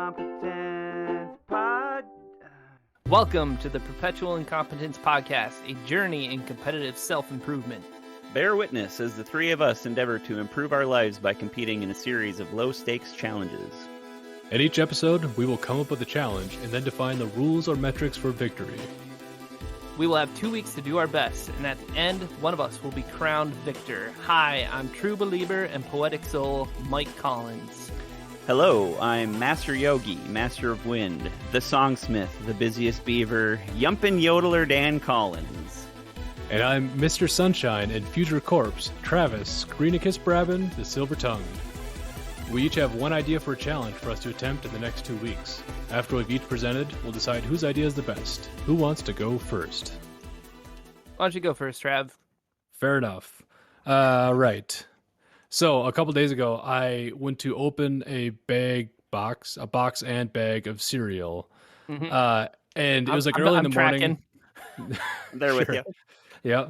Incompetence Pod. Welcome to the Perpetual Incompetence Podcast, a journey in competitive self-improvement. Bear witness as the three of us endeavor to improve our lives by competing in a series of low-stakes challenges. At each episode, we will come up with a challenge and then define the rules or metrics for victory. We will have 2 weeks to do our best, and at the end, one of us will be crowned victor. Hi, I'm true believer and poetic soul, Mike Collins. Hello, I'm Master Yogi, Master of Wind, the Songsmith, the busiest beaver, Yumpin' Yodeler Dan Collins. And I'm Mr. Sunshine and Future Corpse, Travis, Greenicus Brabin, the Silver-Tongued. We each have one idea for a challenge for us to attempt in the next 2 weeks. After we've each presented, we'll decide whose idea is the best. Who wants to go first? Why don't you go first, Trav? Fair enough. Right. So a couple days ago, I went to open a box and bag of cereal. Mm-hmm. And it was early in the morning. There with you. Yeah.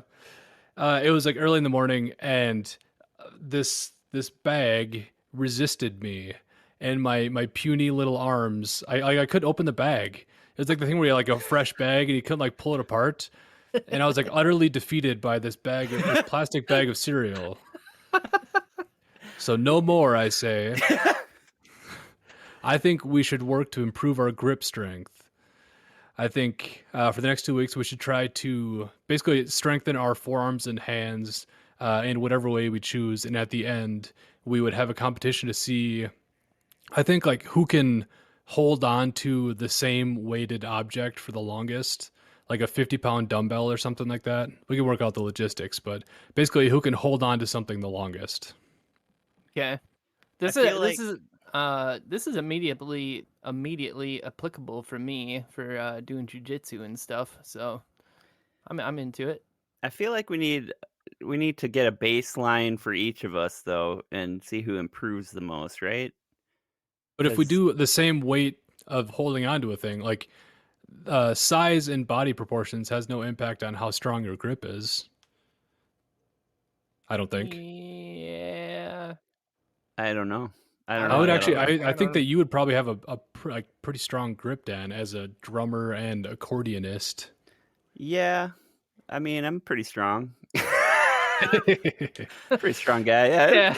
It was early in the morning, and this bag resisted me, and my puny little arms. I couldn't open the bag. It was the thing where you a fresh bag and you couldn't pull it apart. And I was utterly defeated by this plastic bag of cereal. So no more, I say. I think we should work to improve our grip strength. I think for the next 2 weeks, we should try to basically strengthen our forearms and hands in whatever way we choose. And at the end, we would have a competition to see, I think, who can hold on to the same weighted object for the longest, like a 50-pound dumbbell or something like that. We can work out the logistics, but basically who can hold on to something the longest. Okay. This is immediately applicable for me for doing jujitsu and stuff. So I'm into it. I feel like we need to get a baseline for each of us though, and see who improves the most, right? But if we do the same weight of holding on to a thing, size and body proportions has no impact on how strong your grip is. I don't think. Yeah. I don't know. I think that you would probably have a pretty strong grip, Dan, as a drummer and accordionist. Yeah. I mean, I'm pretty strong. Pretty strong guy. Yeah.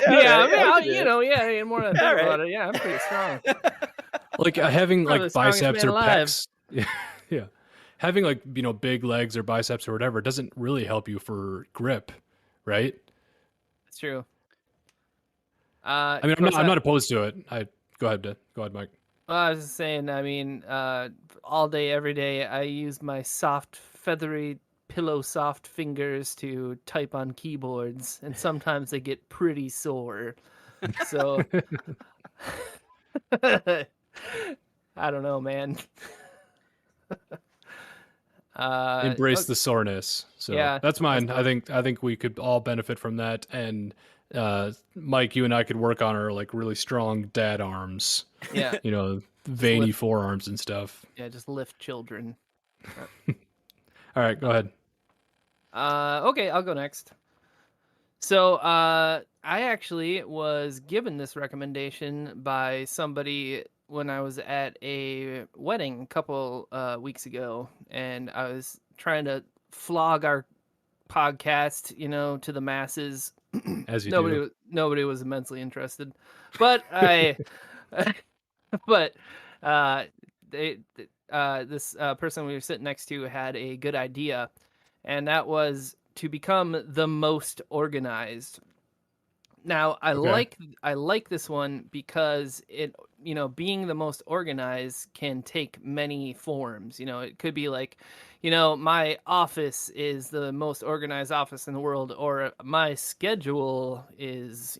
More than think about it. Yeah, I'm pretty strong. Having biceps or pecs. Yeah. Having big legs or biceps or whatever doesn't really help you for grip, right? That's true. I'm not opposed to it. Go ahead, Mike. Well, I was just saying, all day, every day, I use my soft, feathery, pillow-soft fingers to type on keyboards, and sometimes they get pretty sore. So, I don't know, man. Embrace the soreness. So yeah, that's mine. I think we could all benefit from that, and Mike, you and I could work on our really strong dad arms. Yeah. Veiny forearms and stuff. Yeah, just lift children. All right, go ahead. Okay, I'll go next. So, I actually was given this recommendation by somebody when I was at a wedding a couple weeks ago, and I was trying to flog our podcast, to the masses. As you do. Nobody was immensely interested, but this person we were sitting next to had a good idea, and that was to become the most organized. Now, I like this one because it, being the most organized can take many forms. It could be my office is the most organized office in the world, or my schedule is,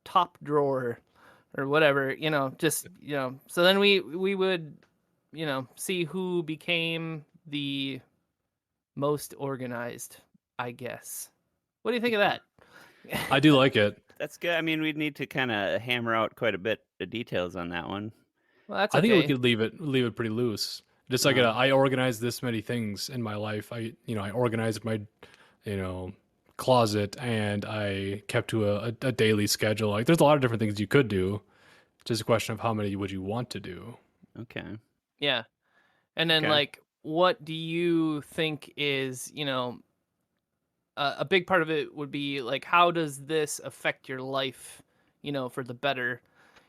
top drawer or whatever, so then we would, see who became the most organized, I guess. What do you think of that? I do like it. That's good. I mean, we'd need to kind of hammer out quite a bit of details on that one. Well, that's okay. I think we could leave it pretty loose. Just I organize this many things in my life. I organized my, closet, and I kept to a daily schedule. There's a lot of different things you could do, Just a question of how many would you want to do? Okay. Yeah. And then Okay. like, what do you think is, a big part of it would be like, how does this affect your life, for the better?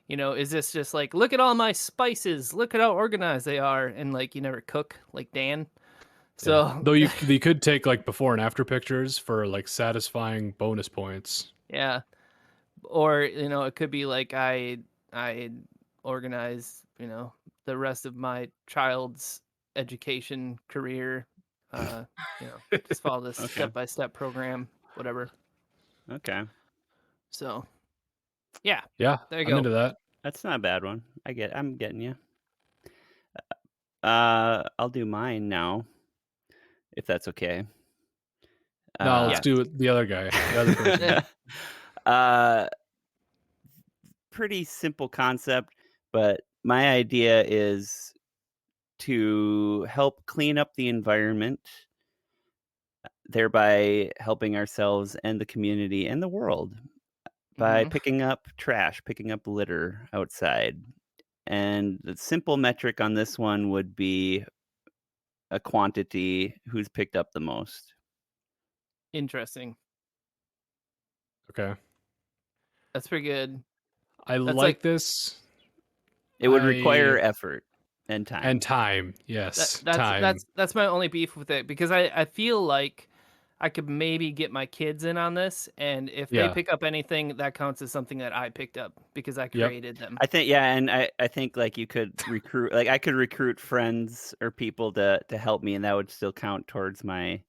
Is this just like, look at all my spices, look at how organized they are, and like you never cook like Dan? Yeah. So Though you could take like before and after pictures for like satisfying bonus points. yeah, or it could be like I organize the rest of my child's education career, uh, just follow this Okay. step by step program, whatever. Okay. So yeah, Yeah, there you I'm go. into that. That's not a bad one. I'm getting you. I'll do mine now, if that's okay. No, let's Yeah. do the other guy, the other person. uh, pretty simple concept, but my idea is to help clean up the environment, thereby helping ourselves and the community and the world by Mhm. picking up trash, picking up litter outside. And the simple metric on this one would be a quantity who's picked up the most. Interesting. Okay. That's pretty good. I That's like like this. It would require I effort and and time. time. Yes, that's time. that's that's my only beef with it, because I feel like I could maybe get my kids in on this, and if they Yeah. pick up anything, that counts as something that I picked up because I Yep. created them. I think, yeah, and I think like you could recruit, like I could recruit friends or people to help me, and that would still count towards my,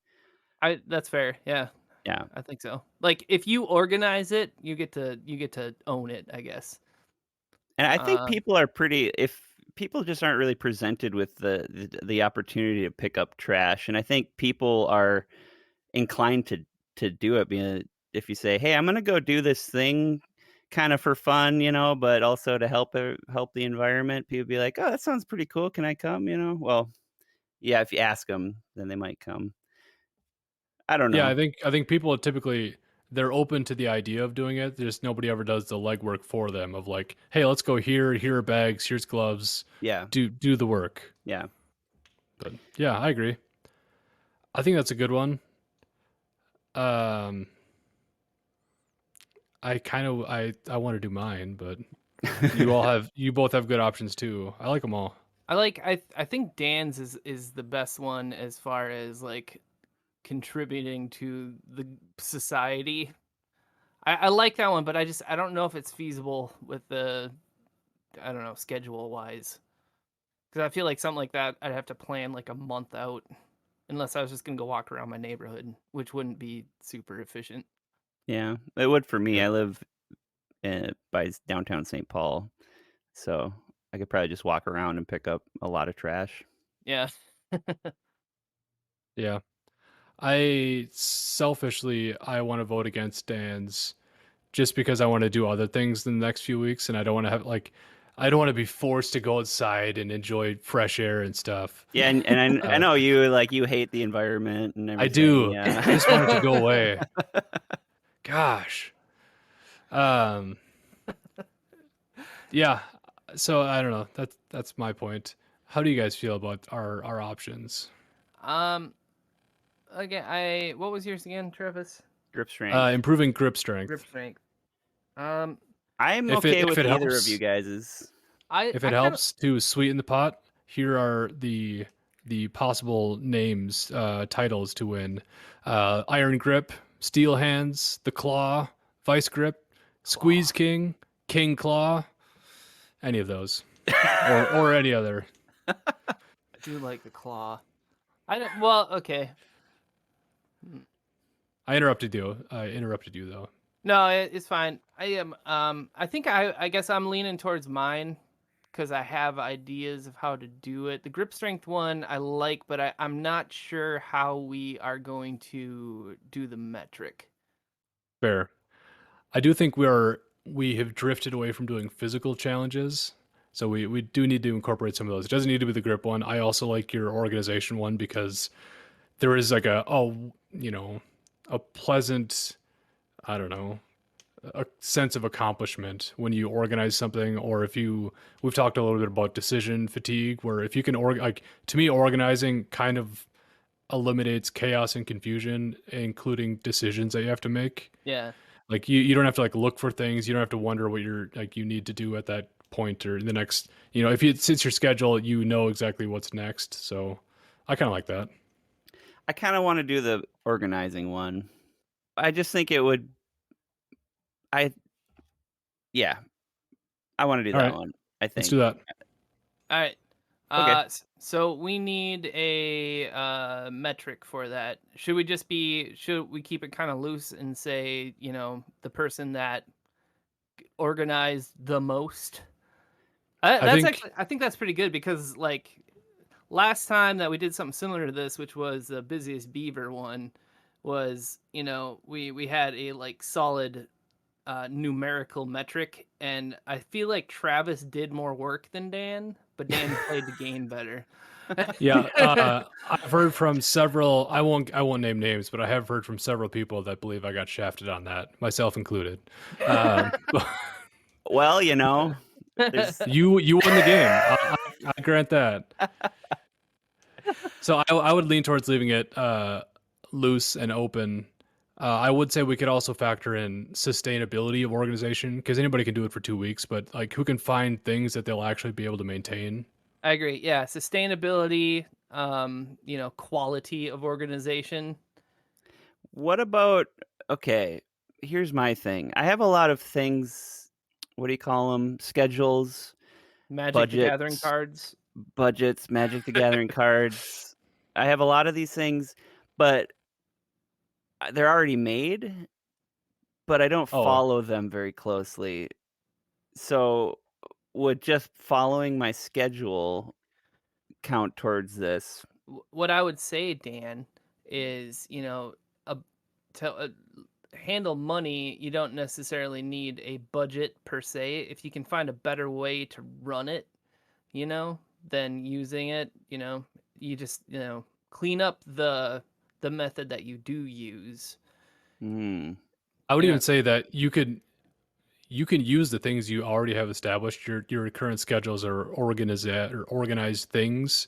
That's fair. Yeah, yeah. I think so. Like if you organize it, you get to own it, I guess. And I think Um, people are pretty, if people just aren't really presented with the opportunity to pick up trash, and I think people are inclined to do it. Being if you say, "Hey, I'm gonna go do this thing, kind of for fun," but also to help the environment, people be like, "Oh, that sounds pretty cool. Can I come?" Well, yeah, if you ask them, then they might come. I don't Yeah, know. I think people are typically they're open to the idea of doing it. Just nobody ever does the legwork for them of like, hey, let's go here. Here are bags. Here's gloves. Yeah, Do the work. yeah. But yeah, I agree. I think that's a good one. Um, I want to do mine, but you both have good options too. I like them all. I think Dan's is the best one as far as like contributing to the society. I like that one, but I don't know if it's feasible with the, I don't know, schedule wise. Because I feel like something like that I'd have to plan like a month out, unless I was just gonna go walk around my neighborhood, which wouldn't be super efficient. Yeah, it would for me. Yeah. I live by downtown St. Paul, so I could probably just walk around and pick up a lot of trash. Yeah. Yeah. I want to vote against Dan's just because I want to do other things in the next few weeks and I don't want to have like I don't want to be forced to go outside and enjoy fresh air and stuff. Yeah, and I Uh, know you hate the environment and I everything. do. I Yeah. just want it to go away. Gosh. Um yeah. So I don't know. That's my point. How do you guys feel about our options? um. Again, what was yours again, Travis? Grip strength. Improving grip Grip strength. strength. Um. I'm If it okay if with it either of you helps guys's. If I it kind of. helps to sweeten the pot, here are the possible names, titles to win: Iron Grip, Steel Hands, The Claw, Vice Grip, Squeeze King, King Claw, any of those, or any other. I do like the claw. I don't. Well, okay. I interrupted you though. No, it's fine. I am. I think I guess I'm leaning towards mine because I have ideas of how to do it. The grip strength one I like, but I'm not sure how we are going to do the metric. Fair. I do think we have drifted away from doing physical challenges. So we do need to incorporate some of those. It doesn't need to be the grip one. I also like your organization one because there is like a pleasant, I don't know, a sense of accomplishment when you organize something, or if you we've talked a little bit about decision fatigue, where if you can like to me organizing kind of eliminates chaos and confusion, including decisions that you have to make. Yeah. Like you don't have to like look for things. You don't have to wonder what you're like you need to do at that point or the next. If it sits your schedule, you know exactly what's next. So I kind of like that. I kind of want to do the organizing one. I just think it would. I Yeah, I want to do All that right, one. I let's think. do that. All right. Okay. So we need a metric for that. Should we keep it kind of loose and say, the person that organized the most? I think I think that's pretty good because like last time that we did something similar to this, which was the busiest beaver one, was we had a like solid numerical metric, and I feel like Travis did more work than Dan, but Dan played the game better. yeah. I've heard from several. I won't name names, but I have heard from several people that believe I got shafted on that, myself included. But Well, there's you won the game. I grant that. So I would lean towards leaving it loose and open. I would say we could also factor in sustainability of organization because anybody can do it for 2 weeks, but like who can find things that they'll actually be able to maintain? I agree. Yeah, sustainability, quality of organization. What about okay, here's my thing. I have a lot of things, what do you call them? Schedules, Magic the Gathering budgets, cards. Magic the Gathering cards. I have a lot of these things, but they're already made, but I don't Oh, follow them very closely. So, would just following my schedule count towards this? What I would say, Dan, is a, to handle money, you don't necessarily need a budget per se. If you can find a better way to run it, than using it, you just clean up the method that you do use. Hmm. I would You know, even say that you can use the things you already have established. Your current schedules are organized things,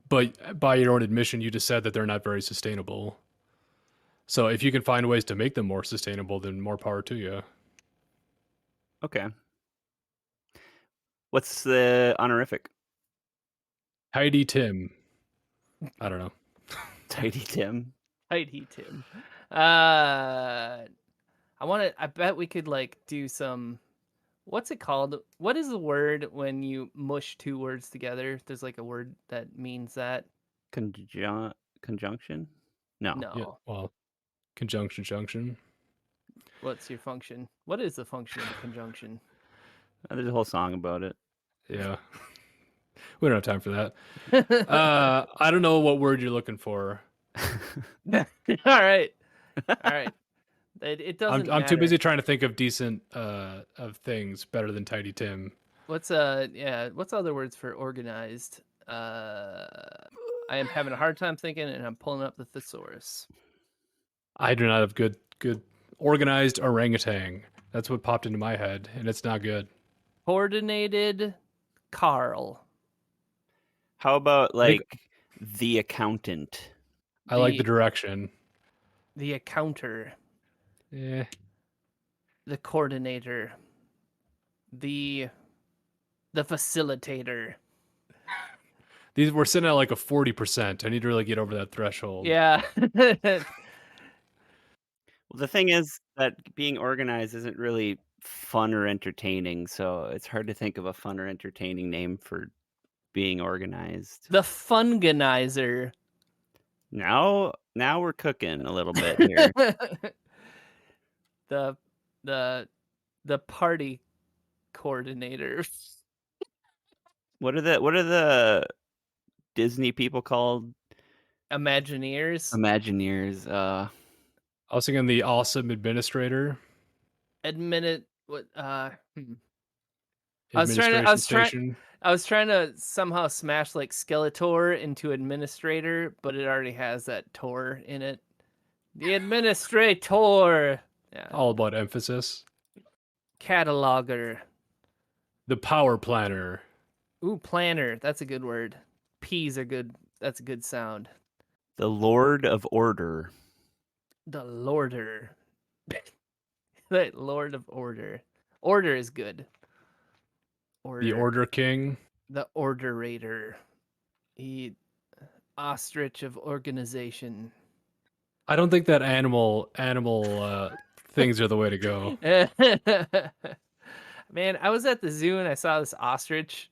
but by your own admission, you just said that they're not very sustainable. So if you can find ways to make them more sustainable, then more power to you. Okay. What's the honorific? Heidi Tim. I don't know. Tidy Tim. Heidi Tim. I bet we could like do some. What's it called? What is the word when you mush two words together? There's like a word that means that. Conjunction? No. Yeah. No. Well, conjunction junction. What's your function? What is the function of a conjunction? There's a whole song about it. Yeah. We don't have time for that. I don't know what word you're looking for. All right. All right. It doesn't I'm too matter. busy trying to think of decent of things better than Tidy Tim. What's other words for organized? I am having a hard time thinking, and I'm pulling up the thesaurus. I do not have good organized orangutan. That's what popped into my head, and it's not good. Coordinated Carl. How about I think the accountant? I like the The direction. the accounter. Yeah. The coordinator. The facilitator. These we're sitting at like a 40%. I need to really get over that threshold. Yeah. Well, the thing is that being organized isn't really fun or entertaining, so it's hard to think of a fun or entertaining name for being organized. The funganizer. Now we're cooking a little bit here. the the the party coordinator. What are the Disney people called? Imagineers. Imagineers. I was thinking the awesome administrator, What administration station. I was trying to somehow smash like Skeletor into administrator, but it already has that Tor in it. The administrator. Yeah. All about emphasis. Cataloger. The power planner. Ooh, planner. That's a good word. P's are good. That's a good sound. The Lord of Order. The Lorder. The Lord of Order. Order is good. The Order King. The Orderator. Ostrich of organization. I don't think that animal things are the way to go. Man, I was at the zoo and I saw this ostrich.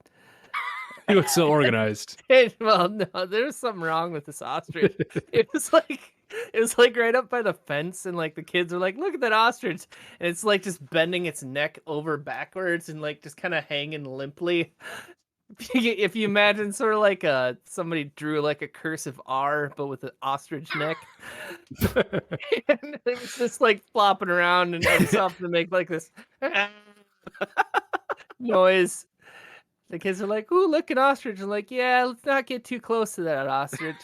He was so organized. Well, no, there was something wrong with this ostrich. It was like right up by the fence, and like the kids were like, "Look at that ostrich!" And it's like just bending its neck over backwards and like just kind of hanging limply. If you imagine sort of like somebody drew like a cursive R, but with an ostrich neck, and it was just like flopping around, and every so often to make like this noise. The kids are like, "Ooh, look, an ostrich!" I'm like, "Yeah, let's not get too close to that ostrich."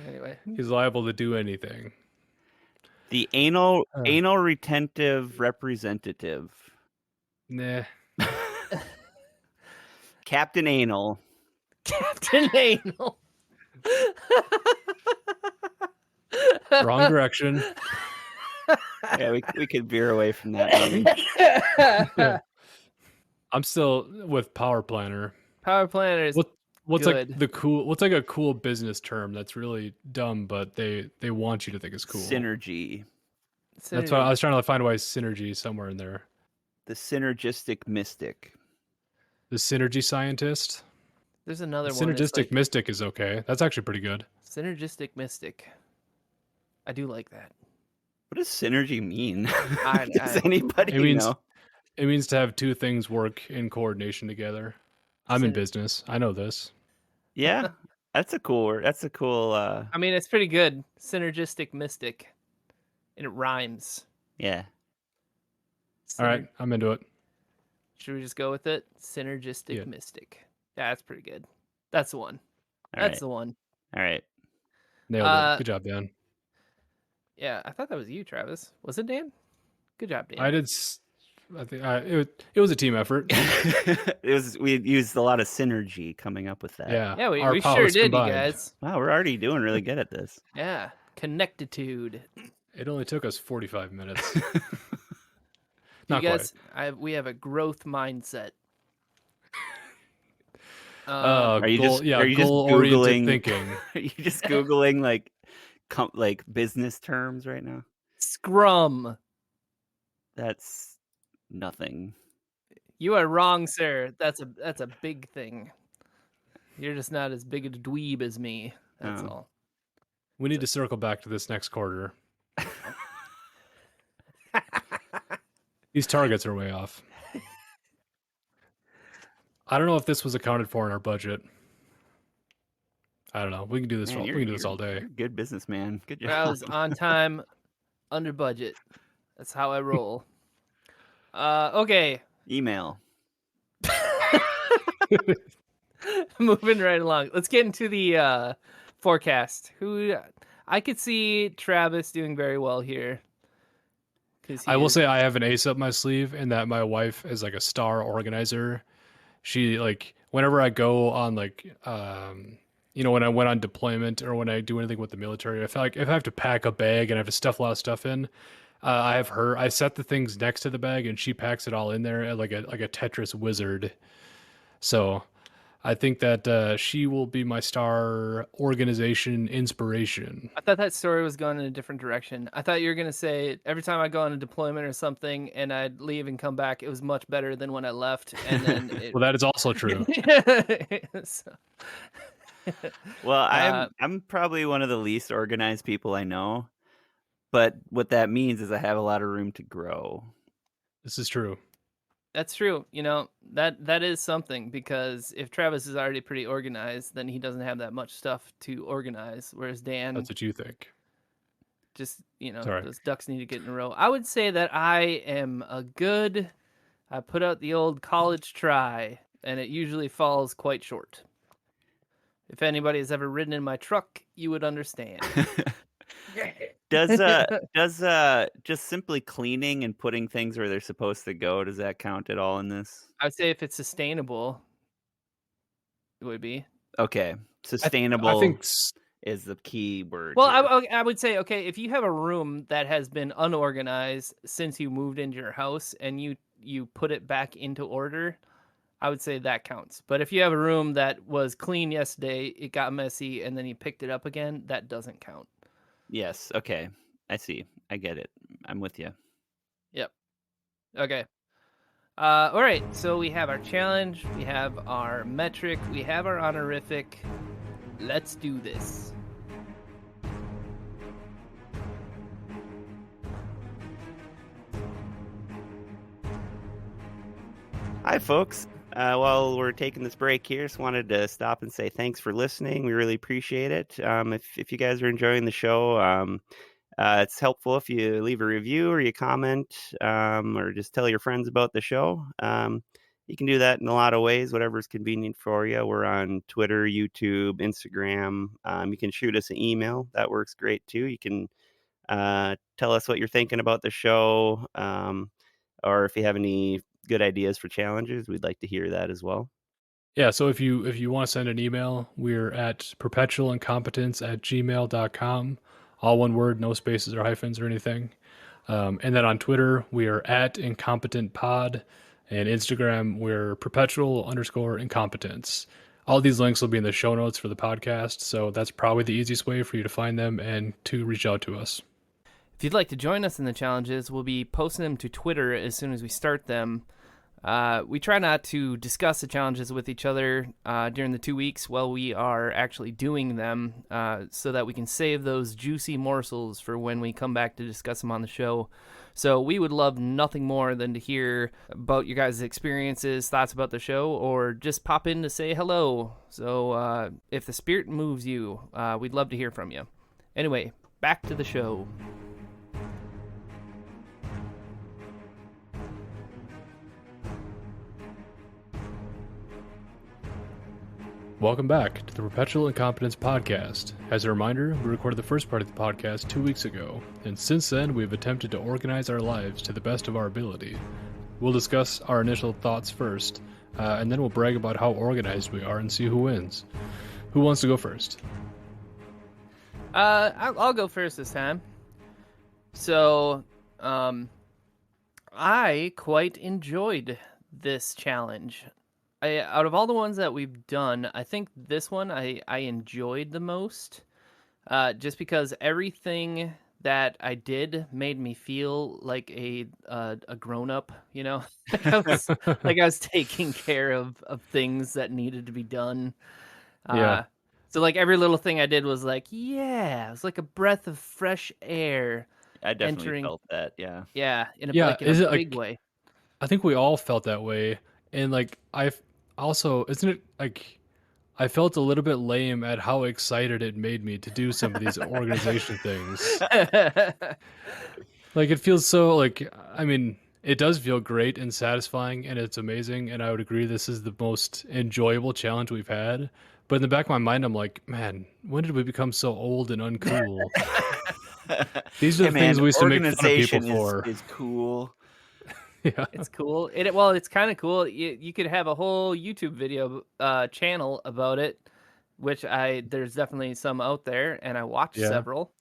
Anyway, He's liable to do anything. The anal retentive representative. Nah. Captain Anal. Captain Anal. Wrong direction. Yeah, we could veer away from that maybe. I'm still with power planner. Power planner is what's good. like the cool? What's like a cool business term that's really dumb, but they want you to think it's cool? Synergy. That's why I was trying to find a way synergy somewhere in there. The Synergistic Mystic. The synergy scientist. There's another The one. Synergistic Mystic is okay. That's actually pretty good. Synergistic Mystic. I do like that. What does synergy mean? I Does anybody know? It means to have two things work in coordination together. I'm in business. I know this. Yeah, that's a cool word. That's a cool. I mean, it's pretty good. Synergistic Mystic, and it rhymes. Yeah. All right, I'm into it. Should we just go with it? Synergistic Mystic. Yeah, that's pretty good. That's the one. The one. All right. Nailed it. Good job, Dan. Yeah, I thought that was you, Travis. Was it Dan? Good job, Dan. I did. I think it was a team effort. We used a lot of synergy coming up with that. Yeah, we sure did, combined. You guys. Wow, we're already doing really good at this. Yeah, connectitude. It only took us 45 minutes. Not quite. We have a growth mindset. Are you just goal-oriented thinking? Are you just Googling like business terms right now? Scrum. That's nothing. You are wrong, sir. That's a big thing. You're just not as big a dweeb as me. That's all. We need to circle back to this next quarter. These targets are way off. I don't know if this was accounted for in our budget. I don't know. We can do this. We can do this all day. You're a good businessman. Good job. I was on time, under budget. That's how I roll. Okay. Email. Moving right along. Let's get into the forecast. I could see Travis doing very well here. I will say I have an ace up my sleeve in that my wife is like a star organizer. She whenever I go on when I went on deployment or when I do anything with the military, I feel like if I have to pack a bag and I have to stuff a lot of stuff in, I set the things next to the bag and she packs it all in there like a Tetris wizard. So I think that she will be my star organization inspiration. I thought that story was going in a different direction. I thought you were going to say every time I go on a deployment or something and I'd leave and come back, it was much better than when I left. And then well, that is also true. Well, I'm probably one of the least organized people I know, but what that means is I have a lot of room to grow. This is true. That's true. That is something, because if Travis is already pretty organized, then he doesn't have that much stuff to organize. Whereas Dan, that's what you think. Just, those ducks need to get in a row. I would say that I put out the old college try, and it usually falls quite short. If anybody has ever ridden in my truck, you would understand. just simply cleaning and putting things where they're supposed to go, does that count at all in this? I'd say if it's sustainable, it would be. Okay. I Sustainable think is the key word Well, here. I would say, okay, if you have a room that has been unorganized since you moved into your house and you put it back into order, I would say that counts. But if you have a room that was clean yesterday, it got messy, and then you picked it up again, that doesn't count. Yes, okay. I see. I get it. I'm with you. Yep. Okay. All right. So we have our challenge, we have our metric, we have our honorific. Let's do this. Hi, folks. While we're taking this break here, just wanted to stop and say thanks for listening. We really appreciate it. If you guys are enjoying the show, it's helpful if you leave a review or you comment, or just tell your friends about the show. You can do that in a lot of ways, whatever's convenient for you. We're on Twitter, YouTube, Instagram. You can shoot us an email. That works great too. You can tell us what you're thinking about the show, or if you have any good ideas for challenges, we'd like to hear that as well. Yeah, so if you want to send an email, we're at perpetualincompetence@gmail.com. All one word, no spaces or hyphens or anything. And then on Twitter, we are at incompetentpod, and Instagram, we're perpetual_incompetence. All these links will be in the show notes for the podcast, so that's probably the easiest way for you to find them and to reach out to us. If you'd like to join us in the challenges, we'll be posting them to Twitter as soon as we start them. We try not to discuss the challenges with each other during the 2 weeks while we are actually doing them, so that we can save those juicy morsels for when we come back to discuss them on the show. So we would love nothing more than to hear about your guys' experiences, thoughts about the show, or just pop in to say hello. So if the spirit moves you, we'd love to hear from you. Anyway, back to the show. Welcome back to the Perpetual Incompetence Podcast. As a reminder, we recorded the first part of the podcast 2 weeks ago, and since then we've attempted to organize our lives to the best of our ability. We'll discuss our initial thoughts first, and then we'll brag about how organized we are and see who wins. Who wants to go first? I'll go first this time. So, I quite enjoyed this challenge. Out of all the ones that we've done, I think this one I enjoyed the most, just because everything that I did made me feel like a grown up. You know, like I was taking care of things that needed to be done. Yeah. So like every little thing I did was like, yeah, it was like a breath of fresh air I definitely entering. felt that. Yeah. Yeah, in a Yeah, like in a is it big like, way. I think we all felt that way, and like I've also, isn't it like, I felt a little bit lame at how excited it made me to do some of these organization things. Like it feels so like, I mean, it does feel great and satisfying and it's amazing, and I would agree this is the most enjoyable challenge we've had. But in the back of my mind, I'm like, man, when did we become so old and uncool? These are Hey the things man, we used to make fun of people organization is for. is cool. Yeah. It's cool. Well, it's kind of cool. You could have a whole YouTube video channel about it, which there's definitely some out there, and I watched Yeah. several.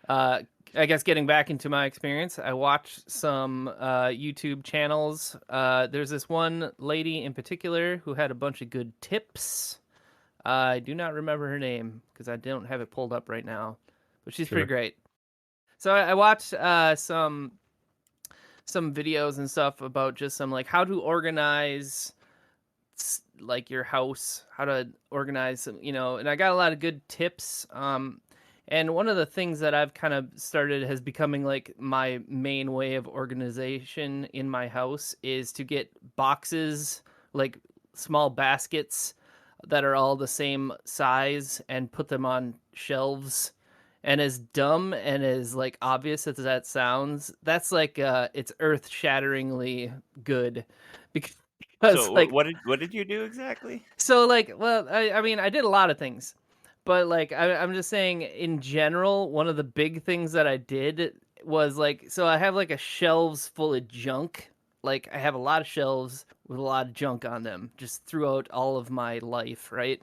I guess getting back into my experience, I watched some YouTube channels. There's this one lady in particular who had a bunch of good tips. I do not remember her name because I don't have it pulled up right now, but she's pretty Sure. great. So I watched some videos and stuff about just some like how to organize like your house, how to organize some, and I got a lot of good tips. And one of the things that I've kind of started has becoming like my main way of organization in my house is to get boxes, like small baskets that are all the same size and put them on shelves. And as dumb and as like obvious as that sounds, that's like it's earth-shatteringly good because So like what did you do exactly? so like well I mean I did a lot of things, But, like, I'm just saying in general, one of the big things that I did was, like, so I have, like, a shelves full of junk. Like, I have a lot of shelves with a lot of junk on them just throughout all of my life, right?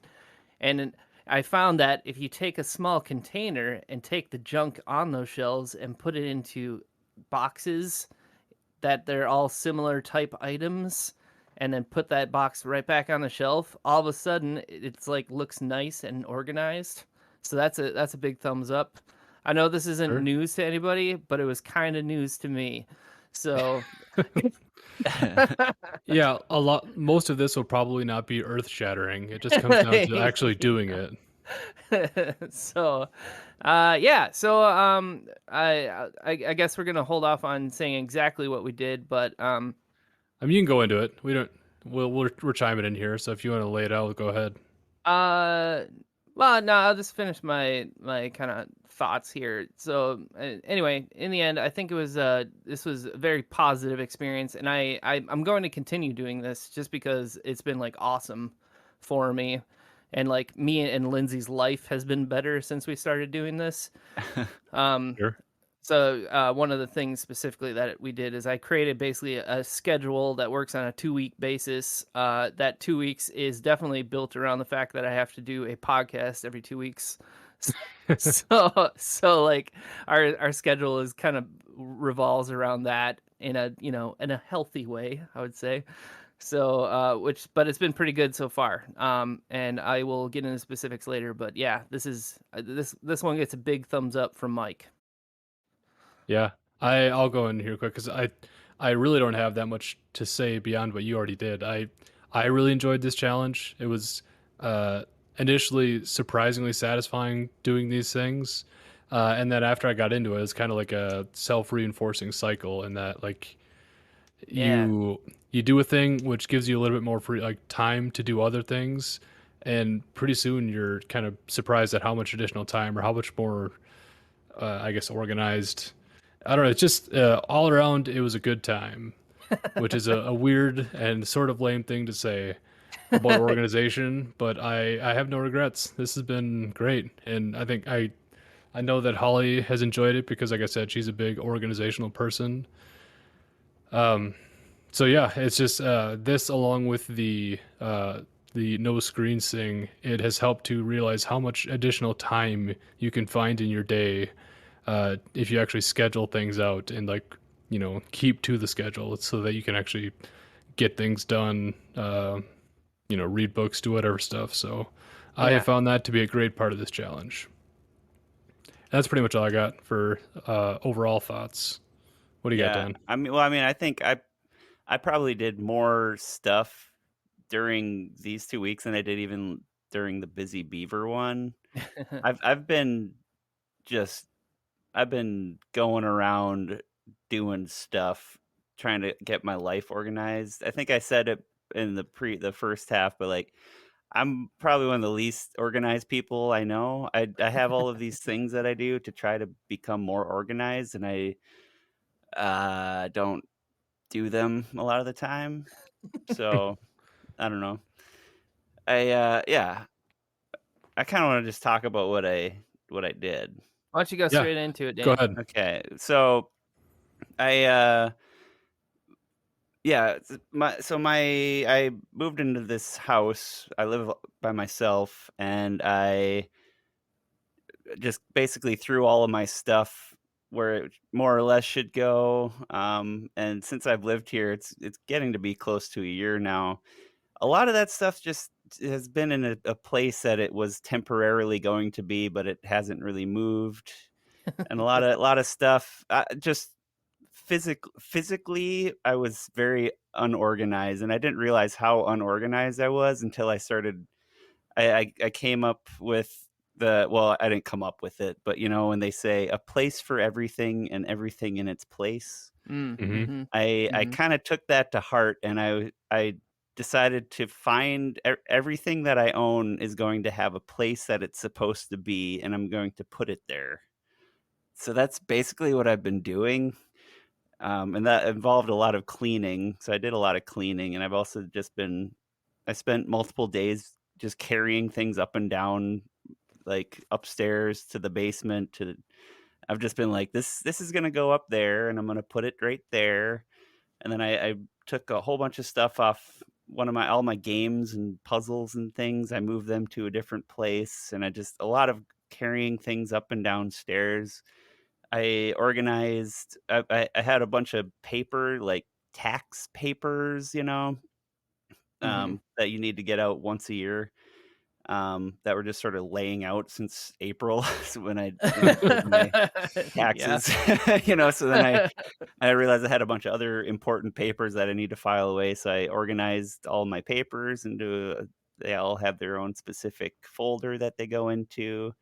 And I found that if you take a small container and take the junk on those shelves and put it into boxes that they're all similar type items and then put that box right back on the shelf, all of a sudden it's like looks nice and organized. So that's a big thumbs up. I know this isn't Sure. news to anybody, but it was kind of news to me. So Yeah, most of this will probably not be earth-shattering. It just comes down to actually doing it. so yeah, so I guess we're gonna hold off on saying exactly what we did, but I mean, you can go into it. We don't. We're chiming in here, so if you want to lay it out, go ahead. Uh, well, no, I'll just finish my kind of thoughts here. So, anyway, in the end, I think it was this was a very positive experience, and I'm going to continue doing this just because it's been like awesome for me, and like me and Lindsay's life has been better since we started doing this. Um, Sure. so one of the things specifically that we did is I created basically a schedule that works on a 2 week basis. That 2 weeks is definitely built around the fact that I have to do a podcast every 2 weeks. So like our schedule is kind of revolves around that in a in a healthy way, I would say. So but it's been pretty good so far. And I will get into specifics later, but yeah, this is this one gets a big thumbs up from Mike. Yeah, I'll go in here quick because I really don't have that much to say beyond what you already did. I really enjoyed this challenge. It was uh, initially surprisingly satisfying doing these things, and then after I got into it, it's kind of like a self-reinforcing cycle in that like Yeah. you do a thing which gives you a little bit more free like time to do other things, and pretty soon you're kind of surprised at how much additional time or how much more I guess organized. I don't know. It's just all around, it was a good time, which is a weird and sort of lame thing to say about organization, but I have no regrets. This has been great, and I think I know that Holly has enjoyed it because, like I said, she's a big organizational person. So yeah, it's just this along with the no screens thing. It has helped to realize how much additional time you can find in your day if you actually schedule things out and like keep to the schedule so that you can actually get things done. Read books, do whatever stuff. So I have Yeah. found that to be a great part of this challenge. That's pretty much all I got for overall thoughts. What do you got, Yeah, Dan? I mean, I think I probably did more stuff during these 2 weeks than I did even during the Busy Beaver one. I've been just I've been going around doing stuff, trying to get my life organized. I think I said it in the first half, but, like, I'm probably one of the least organized people I know. I have all of these things that I do to try to become more organized, and I, don't do them a lot of the time. So, I don't know. Yeah, I kinda wanna just talk about what I did. Why don't you go Yeah, straight into it, go Dan? ahead. Okay, so I, uh yeah, I moved into this house. I live by myself, and I just basically threw all of my stuff where it more or less should go. And since I've lived here, it's getting to be close to a year now. A lot of that stuff just has been in a place that it was temporarily going to be, but it hasn't really moved. And a lot of stuff just physically, I was very unorganized, and I didn't realize how unorganized I was until I started. I came up with I didn't come up with it, but when they say a place for everything and everything in its place, Mm, Hmm. mhm, I mhm. kind of took that to heart, and I decided to find everything that I own is going to have a place that it's supposed to be, and I'm going to put it there. So that's basically what I've been doing. And that involved a lot of cleaning. So I did a lot of cleaning, and I've also I spent multiple days just carrying things up and down like upstairs to the basement to I've just been like, this is gonna go up there, and I'm gonna put it right there. And then I took a whole bunch of stuff off one of my all my games and puzzles and things. I moved them to a different place, and I just a lot of carrying things up and down stairs. I organized. I had a bunch of paper, like tax papers, Hmm. that you need to get out once a year. That were just sort of laying out since April, so when I paid my Yeah. taxes, So then I realized I had a bunch of other important papers that I need to file away, so I organized all my papers into they all have their own specific folder that they go into.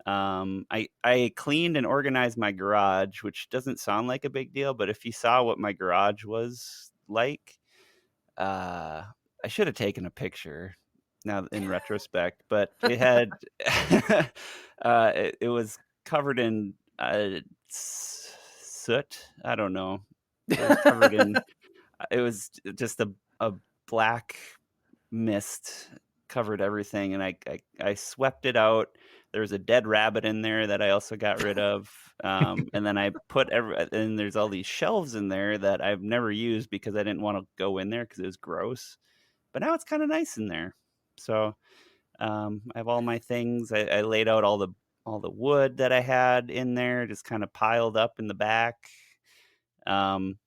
I cleaned and organized my garage, which doesn't sound like a big deal, but if you saw what my garage was like, uh, I should have taken a picture now in retrospect, but it had it was covered in soot. I don't know. It was covered in it was just a black mist covered everything, and I swept it out. There was a dead rabbit in there that I also got rid of, and then I put and there's all these shelves in there that I've never used because I didn't want to go in there because it was gross. But now it's kind of nice in there. So I have all my things. I laid out all the wood that I had in there, just kind of piled up in the back. Um,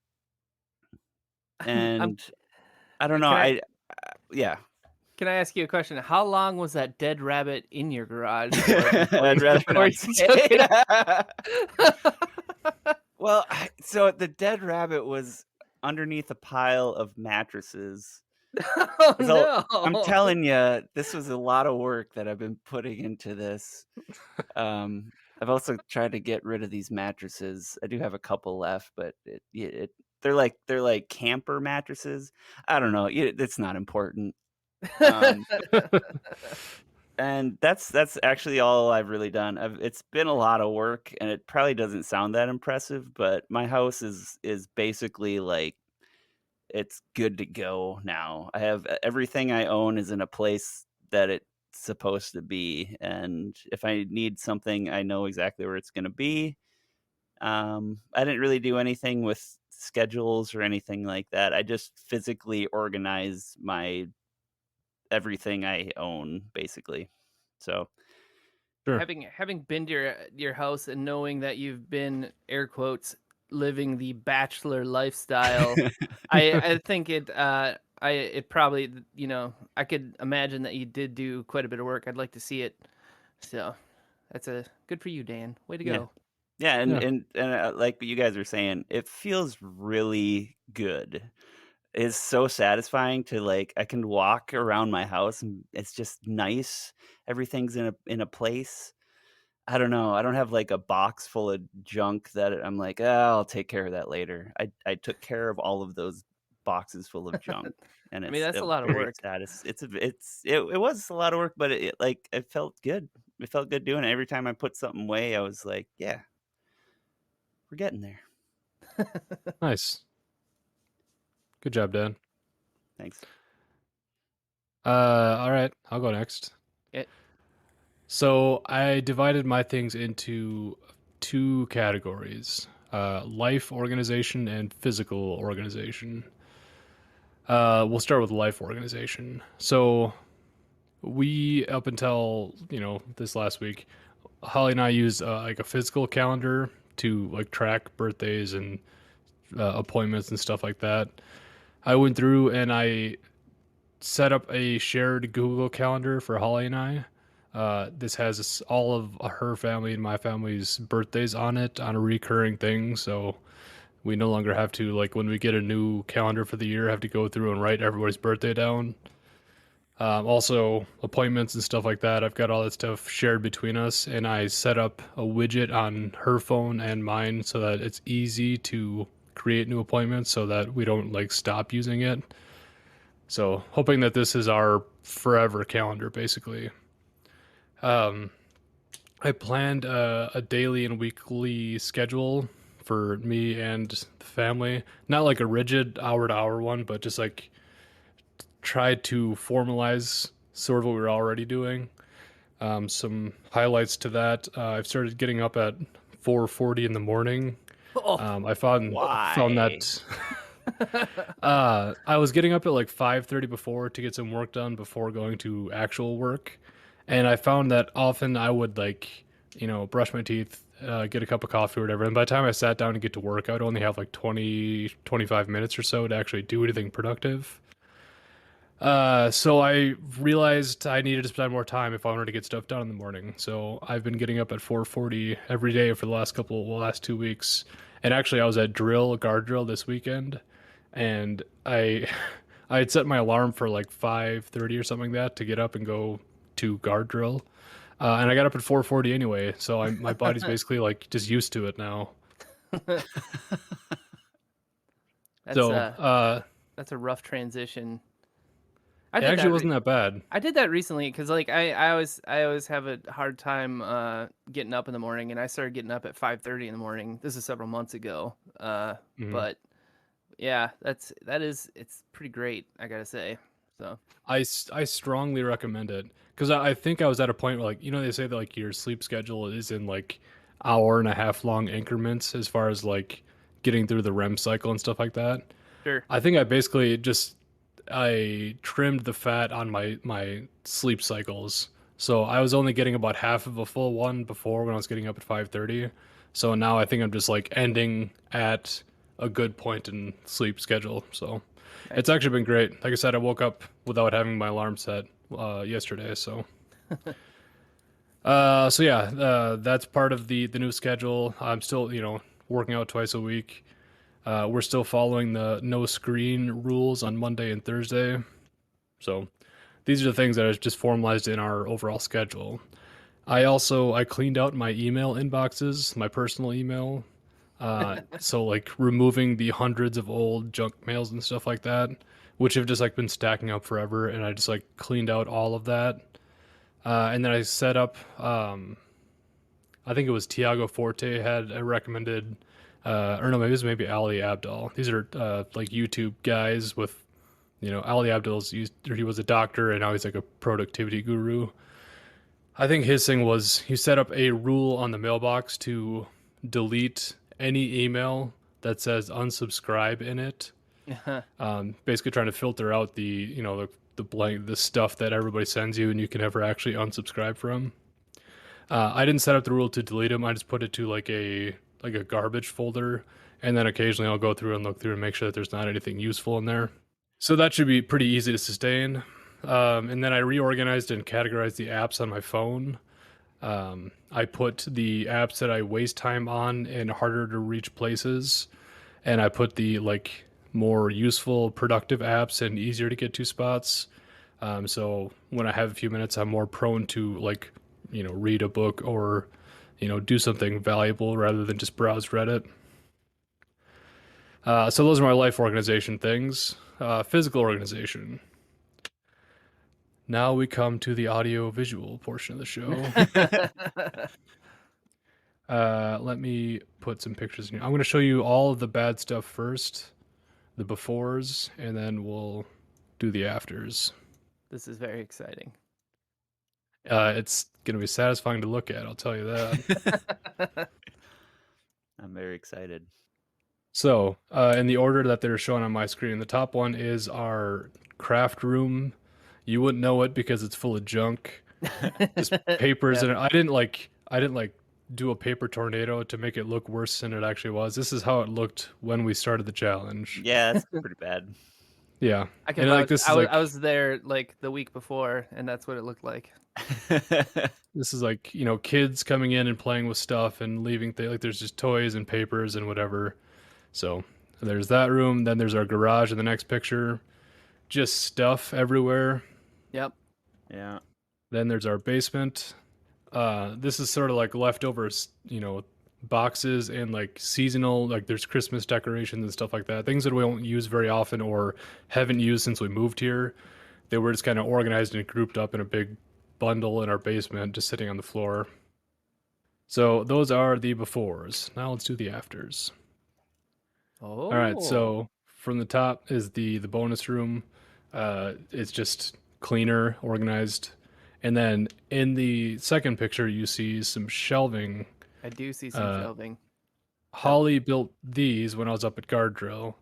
I'm and I don't know. can I Yeah, can I ask you a question? How long was that dead rabbit in your garage for before I'd you rather before not you took say. it Well, so the dead rabbit was underneath a pile of mattresses. Oh So I'm no. telling you, this was a lot of work that I've been putting into this. I've also tried to get rid of these mattresses. I do have a couple left, but they're like camper mattresses. I don't know. It's not important. Um, and that's actually all I've really done. It's been a lot of work, and it probably doesn't sound that impressive, but my house is basically like it's good to go now. I have everything I own is in a place that it's supposed to be, and if I need something, I know exactly where it's going to be. I didn't really do anything with schedules or anything like that. I just physically organize my everything I own, basically. So Sure. Having been to your house and knowing that you've been air quotes living the bachelor lifestyle, I think it probably, I could imagine that you did do quite a bit of work. I'd like to see it. So that's a good for you, Dan. Way to yeah, go. yeah, Yeah. like you guys were saying, it feels really good. It's so satisfying to like I can walk around my house and it's just nice. Everything's in a place. I don't know. I don't have like a box full of junk that I'm like, I'll take care of that later. I took care of all of those boxes full of junk, and I mean, it's that's a a lot of very work. status. It was a lot of work, but it felt good. It felt good doing it. Every time I put something away, I was like, yeah, we're getting there. Nice. Good job, Dan. Thanks. All right. I'll go next. It, So I divided my things into two categories: life organization and physical organization. We'll start with life organization. So we, up until this last week, Holly and I used like a physical calendar to like track birthdays and appointments and stuff like that. I went through and I set up a shared Google Calendar for Holly and I. This has all of her family and my family's birthdays on it on a recurring thing. So we no longer have to, like, when we get a new calendar for the year, have to go through and write everybody's birthday down. Also, appointments and stuff like that. I've got all that stuff shared between us, and I set up a widget on her phone and mine so that it's easy to create new appointments so that we don't like stop using it. So, hoping that this is our forever calendar, basically. Um, I planned a daily and weekly schedule for me and the family. Not like a rigid hour to hour one, but just like tried to formalize sort of what we were already doing. Some highlights to that: I've started getting up at 4:40 in the morning. Oh, I found Why? that I was getting up at like 5:30 before to get some work done before going to actual work, and I found that often I would like, brush my teeth, get a cup of coffee or whatever, and by the time I sat down to get to work, I would only have like 20-25 minutes or so to actually do anything productive. So I realized I needed to spend more time if I wanted to get stuff done in the morning. So I've been getting up at 4:40 every day for the last 2 weeks. And actually, I was at guard drill this weekend, and I had set my alarm for like 5:30 or something like that to get up and go to guard drill. And I got up at 4:40 anyway, so my body's basically like just used to it now. that's So a that's a rough transition. I it did actually that. wasn't that bad. I did that recently because like I always have a hard time getting up in the morning, and I started getting up at 5:30 in the morning. This is several months ago. Mhm. But yeah, it's pretty great, I gotta say. So I strongly recommend it because I think I was at a point where, like, they say that like your sleep schedule is in like hour and a half long increments as far as like getting through the REM cycle and stuff like that. sure. I think I basically just I trimmed the fat on my sleep cycles. So I was only getting about half of a full one before when I was getting up at 5:30. So now I think I'm just like ending at a good point in sleep schedule. So it's Nice. actually been great. Like I said, I woke up without having my alarm set yesterday. So yeah, that's part of the new schedule. I'm still working out twice a week. We're still following the no screen rules on Monday and Thursday. So these are the things that are just formalized in our overall schedule. I cleaned out my email inboxes, my personal email. So like removing the hundreds of old junk mails and stuff like that, which have just like been stacking up forever, and I just like cleaned out all of that. And then I set up. I think it was Tiago Forte had a recommended, or no, maybe it was maybe Ali Abdal. These are like YouTube guys with, Ali Abdal's used, or he was a doctor and now he's like a productivity guru. I think his thing was he set up a rule on the mailbox to delete any email that says unsubscribe in it. Basically trying to filter out the stuff that everybody sends you and you can never actually unsubscribe from. I didn't set up the rule to delete them. I just put it to like a garbage folder, and then occasionally I'll go through and look through and make sure that there's not anything useful in there. So that should be pretty easy to sustain. And then I reorganized and categorized the apps on my phone. I put the apps that I waste time on in harder to reach places, and I put the like more useful, productive apps in easier to get to spots. So when I have a few minutes, I'm more prone to like, read a book or, do something valuable rather than just browse Reddit. So those are my life organization things. Physical organization. Now we come to the audio visual portion of the show. Let me put some pictures in here. I'm going to show you all of the bad stuff first, the befores, and then we'll do the afters. This is very exciting. It's going to be satisfying to look at, I'll tell you that. I'm very excited. So, in the order that they're shown on my screen, the top one is our craft room. You wouldn't know it because it's full of junk, just papers Yeah. in it. I didn't like do a paper tornado to make it look worse than it actually was. This is how it looked when we started the challenge. Yeah, it's pretty bad. Yeah, I can and like vouch. this is like I was there like the week before, and that's what it looked like. this is like kids coming in and playing with stuff and leaving things. Like there's just toys and papers and whatever. So there's that room. Then there's our garage in the next picture. Just stuff everywhere. Yep. Yeah. Then there's our basement. This is sort of like leftovers, boxes and like seasonal, like there's Christmas decorations and stuff like that. Things that we don't use very often or haven't used since we moved here. They were just kind of organized and grouped up in a big bundle in our basement, just sitting on the floor. So those are the befores. Now let's do the afters. All right, Oh. so from the top is the bonus room. It's just cleaner, organized, And then in the second picture, you see some shelving. I do see some Uh, shelving. Holly built these when I was up at Guard Drill.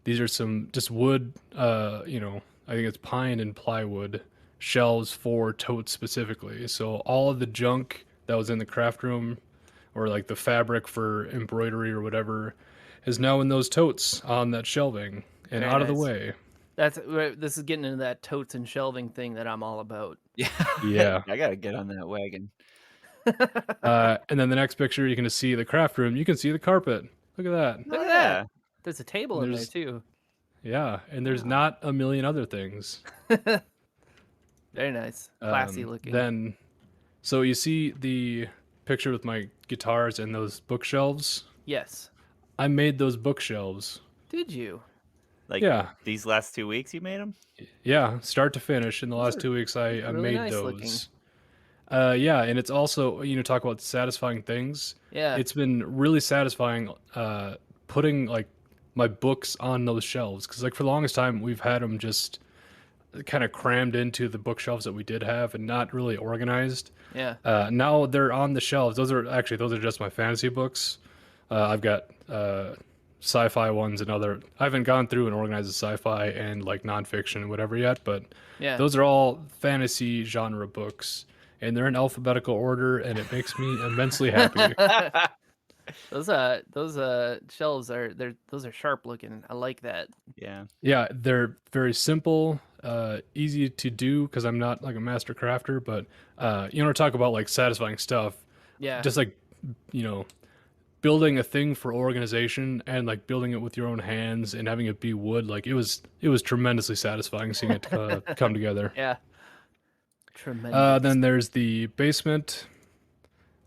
These are some just wood, I think it's pine and plywood shelves for totes specifically. So all of the junk that was in the craft room or like the fabric for embroidery or whatever is now in those totes on that shelving and Very out of the nice. way. This is getting into that totes and shelving thing that I'm all about. Yeah. Yeah. I gotta get on that wagon. And then the next picture, you can just see the craft room. You can see the carpet. Look at that. Look Oh, at yeah. that. There's a table And in there there's too. yeah, and there's Wow. not a million other things. Very nice. Classy looking. Then, so you see the picture with my guitars and those bookshelves. Yes. I made those bookshelves. Did you? Like Yeah, these last 2 weeks, you made them? yeah, start to finish. In the last are 2 weeks, I really made nice those. looking. Yeah, and it's also talk about satisfying things. Yeah. It's been really satisfying putting like my books on those shelves because like for the longest time we've had them just kind of crammed into the bookshelves that we did have and not really organized. Yeah. Now they're on the shelves. Those are just my fantasy books. I've got sci-fi ones and other. I haven't gone through and organized the sci-fi and like nonfiction and whatever yet, but Yeah. those are all fantasy genre books, and they're in alphabetical order, and it makes me immensely happy. Those shelves those are sharp looking. I like that. Yeah. Yeah, they're very simple, easy to do because I'm not like a master crafter, but talk about like satisfying stuff. Yeah. Just like you know, building a thing for organization and like building it with your own hands and having it be wood, like it was tremendously satisfying seeing it come together. Yeah. Tremendous. Then there's the basement.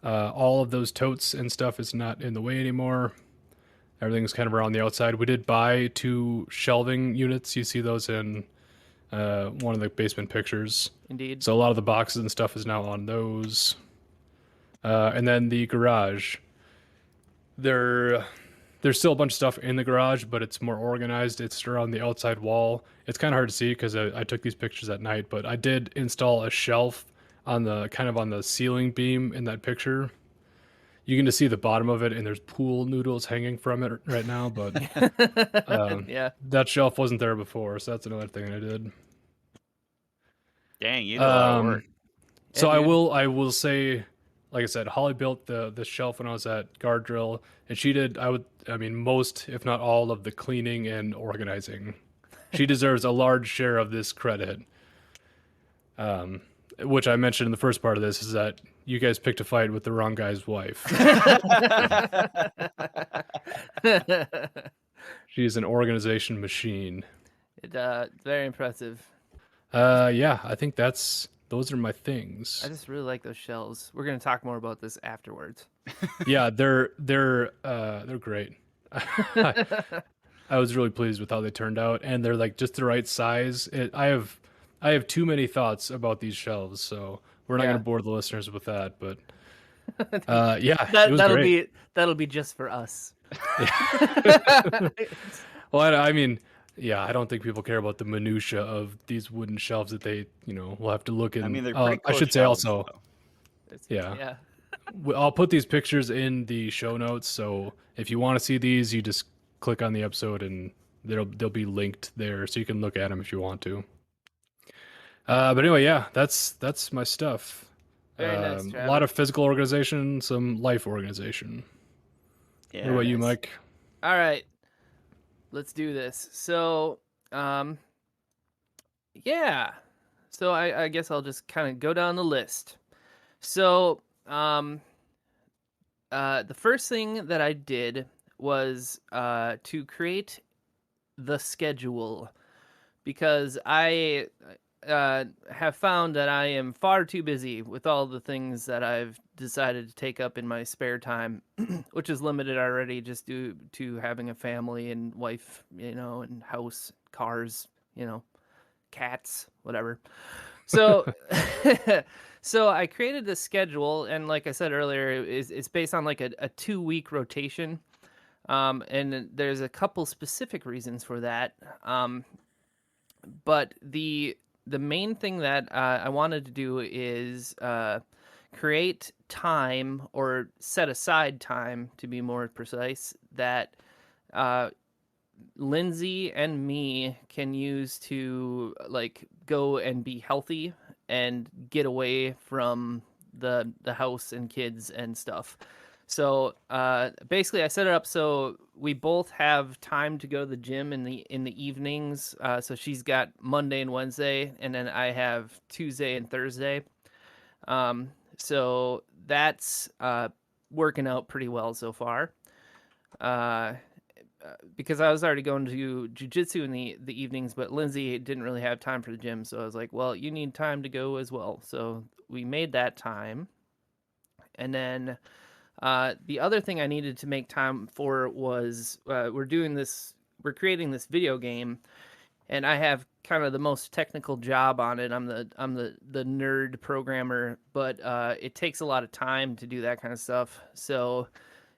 All of those totes and stuff is not in the way anymore. Everything's kind of around the outside. We did buy 2 shelving units. You see those in one of the basement pictures. Indeed. So a lot of the boxes and stuff is now on those. And then the garage. There's still a bunch of stuff in the garage, but it's more organized. It's around the outside wall. It's kind of hard to see because I took these pictures at night, but I did install a shelf on the ceiling beam in that picture. You can just see the bottom of it, and there's pool noodles hanging from it right now, but Yeah. that shelf wasn't there before, so that's another thing I did. Dang, you did a lot of work. So Yeah, dude. I will say, like I said, Holly built the shelf when I was at Guard Drill, and she did most, if not all, of the cleaning and organizing. She deserves a large share of this credit. Which I mentioned in the first part of this is that you guys picked a fight with the wrong guy's wife. She's an organization machine. Very impressive. Yeah, I think those are my things. I just really like those shells. We're gonna talk more about this afterwards. Yeah, they're great. I was really pleased with how they turned out, and they're like just the right size. I have too many thoughts about these shelves, so we're not Yeah. going to bore the listeners with that. But yeah, That it was that'll great. that'll be just for us. Well, I mean, yeah, I don't think people care about the minutia of these wooden shelves that they, will have to look in. I mean, they're pretty I close should say shelves, also, though. Yeah. Yeah. I'll put these pictures in the show notes. So if you want to see these, you just click on the episode and they'll be linked there, so you can look at them if you want to. But anyway, yeah, that's my stuff. Very nice, A Travis. lot of physical organization, some life organization. Yeah. What about you, nice. Mike? All right. Let's do this. So, yeah. So I guess I'll just kind of go down the list. So, the first thing that I did was to create the schedule because I have found that I am far too busy with all the things that I've decided to take up in my spare time, which is limited already just due to having a family and wife, and house, cars, cats, whatever. So, so I created this schedule, and like I said earlier, it's based on like a 2-week rotation. And there's a couple specific reasons for that. But the the main thing that I wanted to do is create time, or set aside time to be more precise, that uh, Lindsay and me can use to like go and be healthy and get away from the house and kids and stuff. So basically, I set it up so we both have time to go to the gym in the evenings. So she's got Monday and Wednesday, and then I have Tuesday and Thursday. So that's working out pretty well so far. Uh, because I was already going to jujitsu in the evenings, but Lindsay didn't really have time for the gym, so I was like, "Well, you need time to go as well." So we made that time, and then the other thing I needed to make time for was we're creating this video game, and I have kind of the most technical job on it. I'm the nerd programmer, but it takes a lot of time to do that kind of stuff. So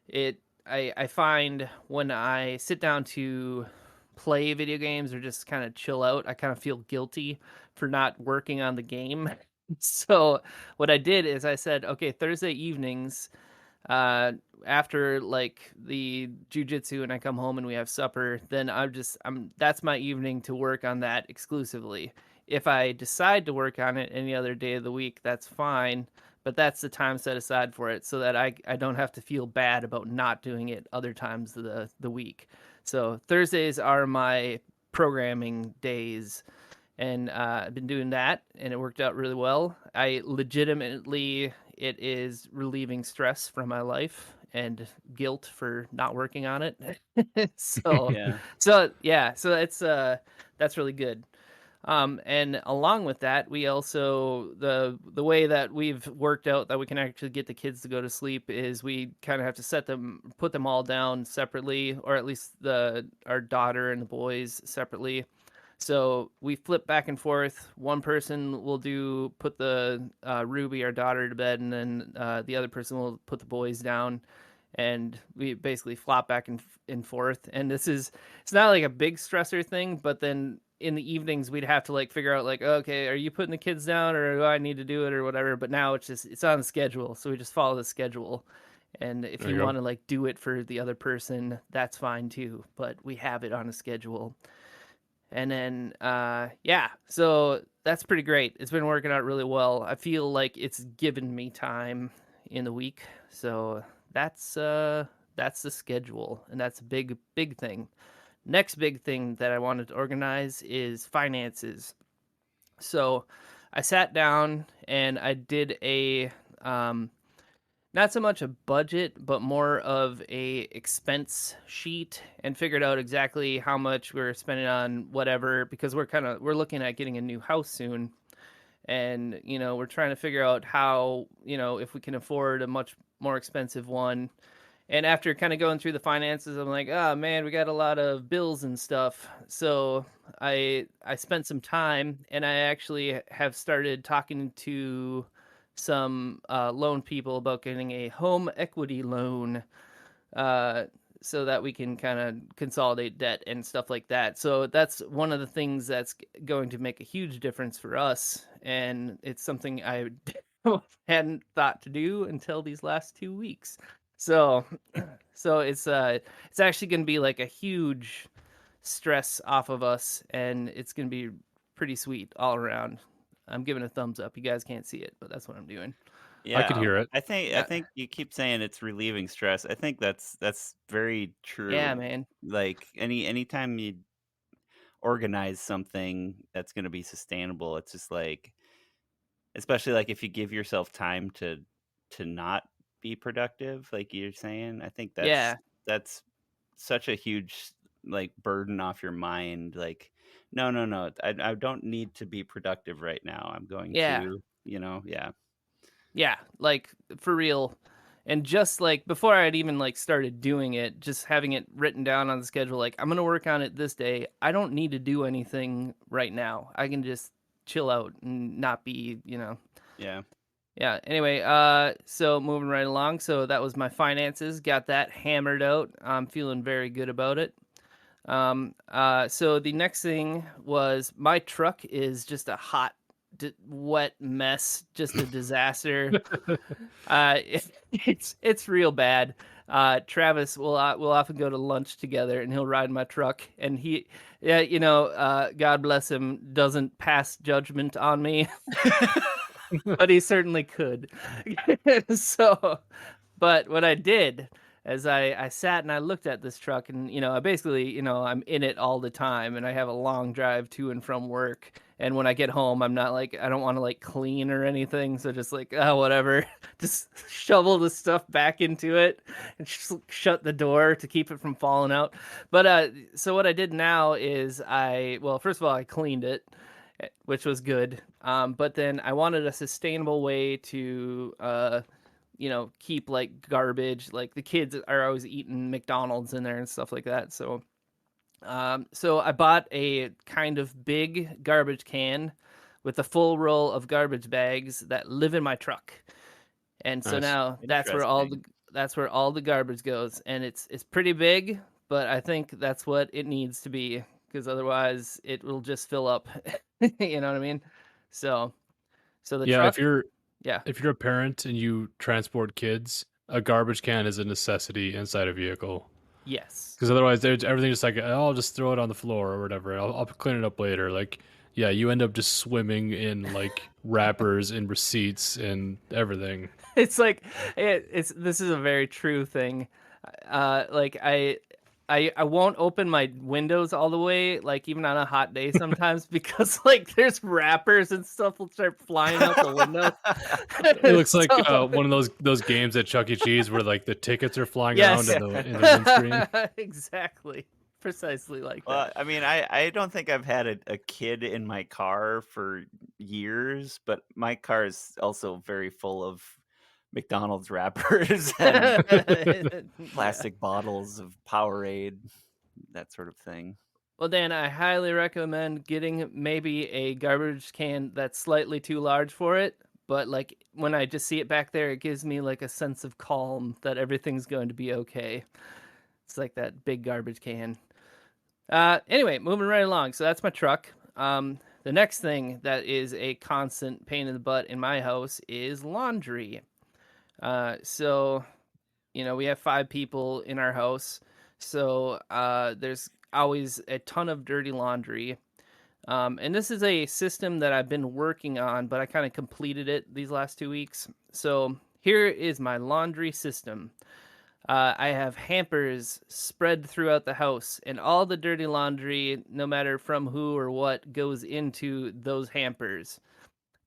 it I find when I sit down to play video games or just kind of chill out, I kind of feel guilty for not working on the game. So what I did is I said, okay, Thursday evenings, uh, after like the jujitsu and I come home and we have supper, then I'm that's my evening to work on that exclusively. If I decide to work on it any other day of the week, that's fine, but that's the time set aside for it so that I don't have to feel bad about not doing it other times of the week. So Thursdays are my programming days, and I've been doing that, and it worked out really well. I legitimately, it is relieving stress from my life and guilt for not working on it. so, Yeah. so it's that's really good. And along with that, we also the way that we've worked out that we can actually get the kids to go to sleep is we kind of have to put them all down separately, or at least our daughter and the boys separately. So we flip back and forth. One person will put the Ruby, our daughter, to bed, and then the other person will put the boys down, and we basically flop back and forth. And it's not like a big stressor thing, but then in the evenings we'd have to like figure out like, okay, are you putting the kids down, or do I need to do it, or whatever. But now it's on the schedule, so we just follow the schedule. And if There you you go. want to like do it for the other person, that's fine too. But we have it on a schedule. And then, yeah, so that's pretty great. It's been working out really well. I feel like it's given me time in the week. So that's the schedule, and that's a big thing. Next big thing that I wanted to organize is finances. So I sat down and I did um, not so much a budget, but more of a expense sheet, and figured out exactly how much we're spending on whatever, because we're looking at getting a new house soon, and we're trying to figure out how, if we can afford a much more expensive one. And after kind of going through the finances, I'm like, oh man, we got a lot of bills and stuff. So I spent some time, and I actually have started talking to some loan people about getting a home equity loan, uh, so that we can kind of consolidate debt and stuff like that. So that's one of the things that's going to make a huge difference for us, and it's something I hadn't thought to do until these last 2 weeks. So, so it's actually going to be like a huge stress off of us, and it's going to be pretty sweet all around. I'm giving a thumbs up. You guys can't see it, but that's what I'm doing. I could Yeah, hear it. I Yeah, think you keep saying it's relieving stress. I think that's very yeah, true. man. Like anytime you organize something that's going to be sustainable, it's just like, especially like if you give yourself time to not be productive, like you're saying, I think Yeah, that's such a huge like burden off your mind. Like, no, no, no, I don't need to be productive right now. I'm going yeah. to, yeah, Yeah, like for real. And just like before I'd even like started doing it, just having it written down on the schedule, like I'm gonna work on it this day. I don't need to do anything right now. I can just chill out and not be, yeah. yeah. Anyway, so moving right along. So that was my finances. Got that hammered out. I'm feeling very good about it. So the next thing was my truck is just a hot, wet mess, just a disaster. It's real bad. Travis will often go to lunch together, and he'll ride my truck, and yeah, God bless him, doesn't pass judgment on me, but he certainly could. So, but what I did is I sat and I looked at this truck, and I basically, I'm in it all the time, and I have a long drive to and from work. And when I get home, I'm not like, I don't want to like clean or anything, so just like, oh, whatever, just shovel the stuff back into it and just shut the door to keep it from falling out. But so what I did now is well, first of all, I cleaned it, which was good. But then I wanted a sustainable way to keep like garbage. Like the kids are always eating McDonald's in there and stuff like that. So I bought a kind of big garbage can with a full roll of garbage bags that live in my truck. And so Nice. now Interesting. that's where all the garbage goes, and it's pretty big, but I think that's what it needs to be, because otherwise it will just fill up. You know what I mean? So so the Yeah, truck, yeah, if you're a parent and you transport kids, a garbage can is a necessity inside a vehicle. yes. Because otherwise, there's everything just like, oh, I'll just throw it on the floor or whatever. I'll clean it up later. Like, yeah, you end up just swimming in like wrappers and receipts and everything. It's like it's this is a very true thing. Like I won't open my windows all the way, like even on a hot day sometimes, because like there's wrappers and stuff will start flying out the window. It looks like So one of those games at Chuck E. Cheese where like the tickets are flying around yes, in the windscreen. exactly, precisely like that. Well, I mean, I don't think I've had a kid in my car for years, but my car is also very full of McDonald's wrappers and Yeah. plastic bottles of Powerade, that sort of thing. Well, Dan, I highly recommend getting maybe a garbage can that's slightly too large for it. But like when I just see it back there, it gives me like a sense of calm that everything's going to be okay. It's like that big garbage can. Anyway, moving right along. So that's my truck. The next thing that is a constant pain in the butt in my house is laundry. So we have 5 people in our house, so there's always a ton of dirty laundry. And this is a system that I've been working on, but I kind of completed it these last 2 weeks. So here is my laundry system. I have hampers spread throughout the house, and all the dirty laundry, no matter from who or what, goes into those hampers.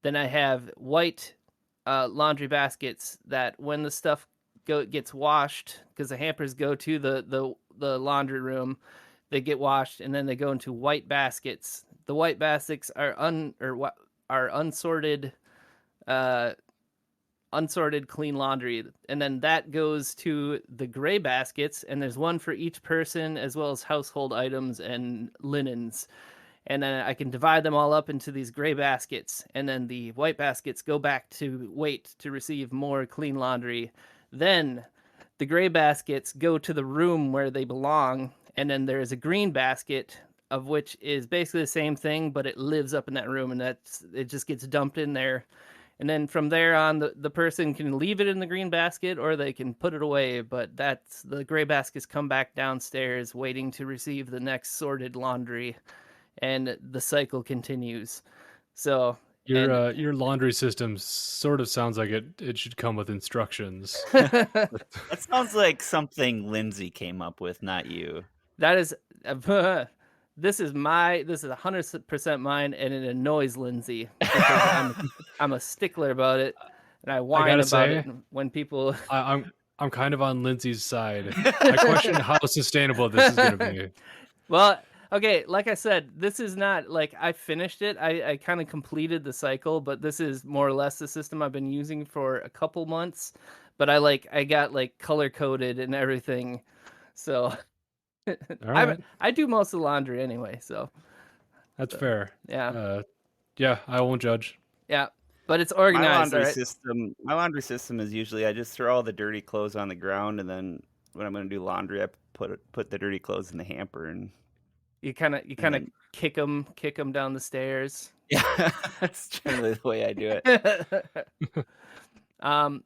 Then I have white laundry baskets that when the stuff gets washed, because the hampers go to the laundry room, they get washed, and then they go into white baskets. The white baskets are unsorted, uh, unsorted clean laundry, and then that goes to the gray baskets, and there's one for each person as well as household items and linens. And then I can divide them all up into these gray baskets, and then the white baskets go back to wait to receive more clean laundry. Then the gray baskets go to the room where they belong, and then there is a green basket of which is basically the same thing, but it lives up in that room, and it just gets dumped in there. And then from there on, the person can leave it in the green basket or they can put it away. But that's the gray baskets come back downstairs waiting to receive the next sorted laundry, and the cycle continues. So, and Your laundry system sort of sounds like it should come with instructions. That sounds like something Lindsay came up with, not you. that is this is 100% mine, and it annoys Lindsay because I'm a stickler about it, and I I whine gotta about it say, when people. I'm kind of on Lindsay's side. I question how sustainable this is going to be. Well, okay, like I said, this is not like I finished it. I kind of completed the cycle, but this is more or less the system I've been using for a couple months. But I got like color coded and everything. So All right, I do most of the laundry anyway, so that's fair. yeah. Yeah, I won't judge. Yeah. But it's My organized, all laundry right. system my laundry system is usually I just throw all the dirty clothes on the ground, and then when I'm gonna do laundry, I put the dirty clothes in the hamper and and you kind of then kick them down the stairs. yeah, that's generally the way I do it. um,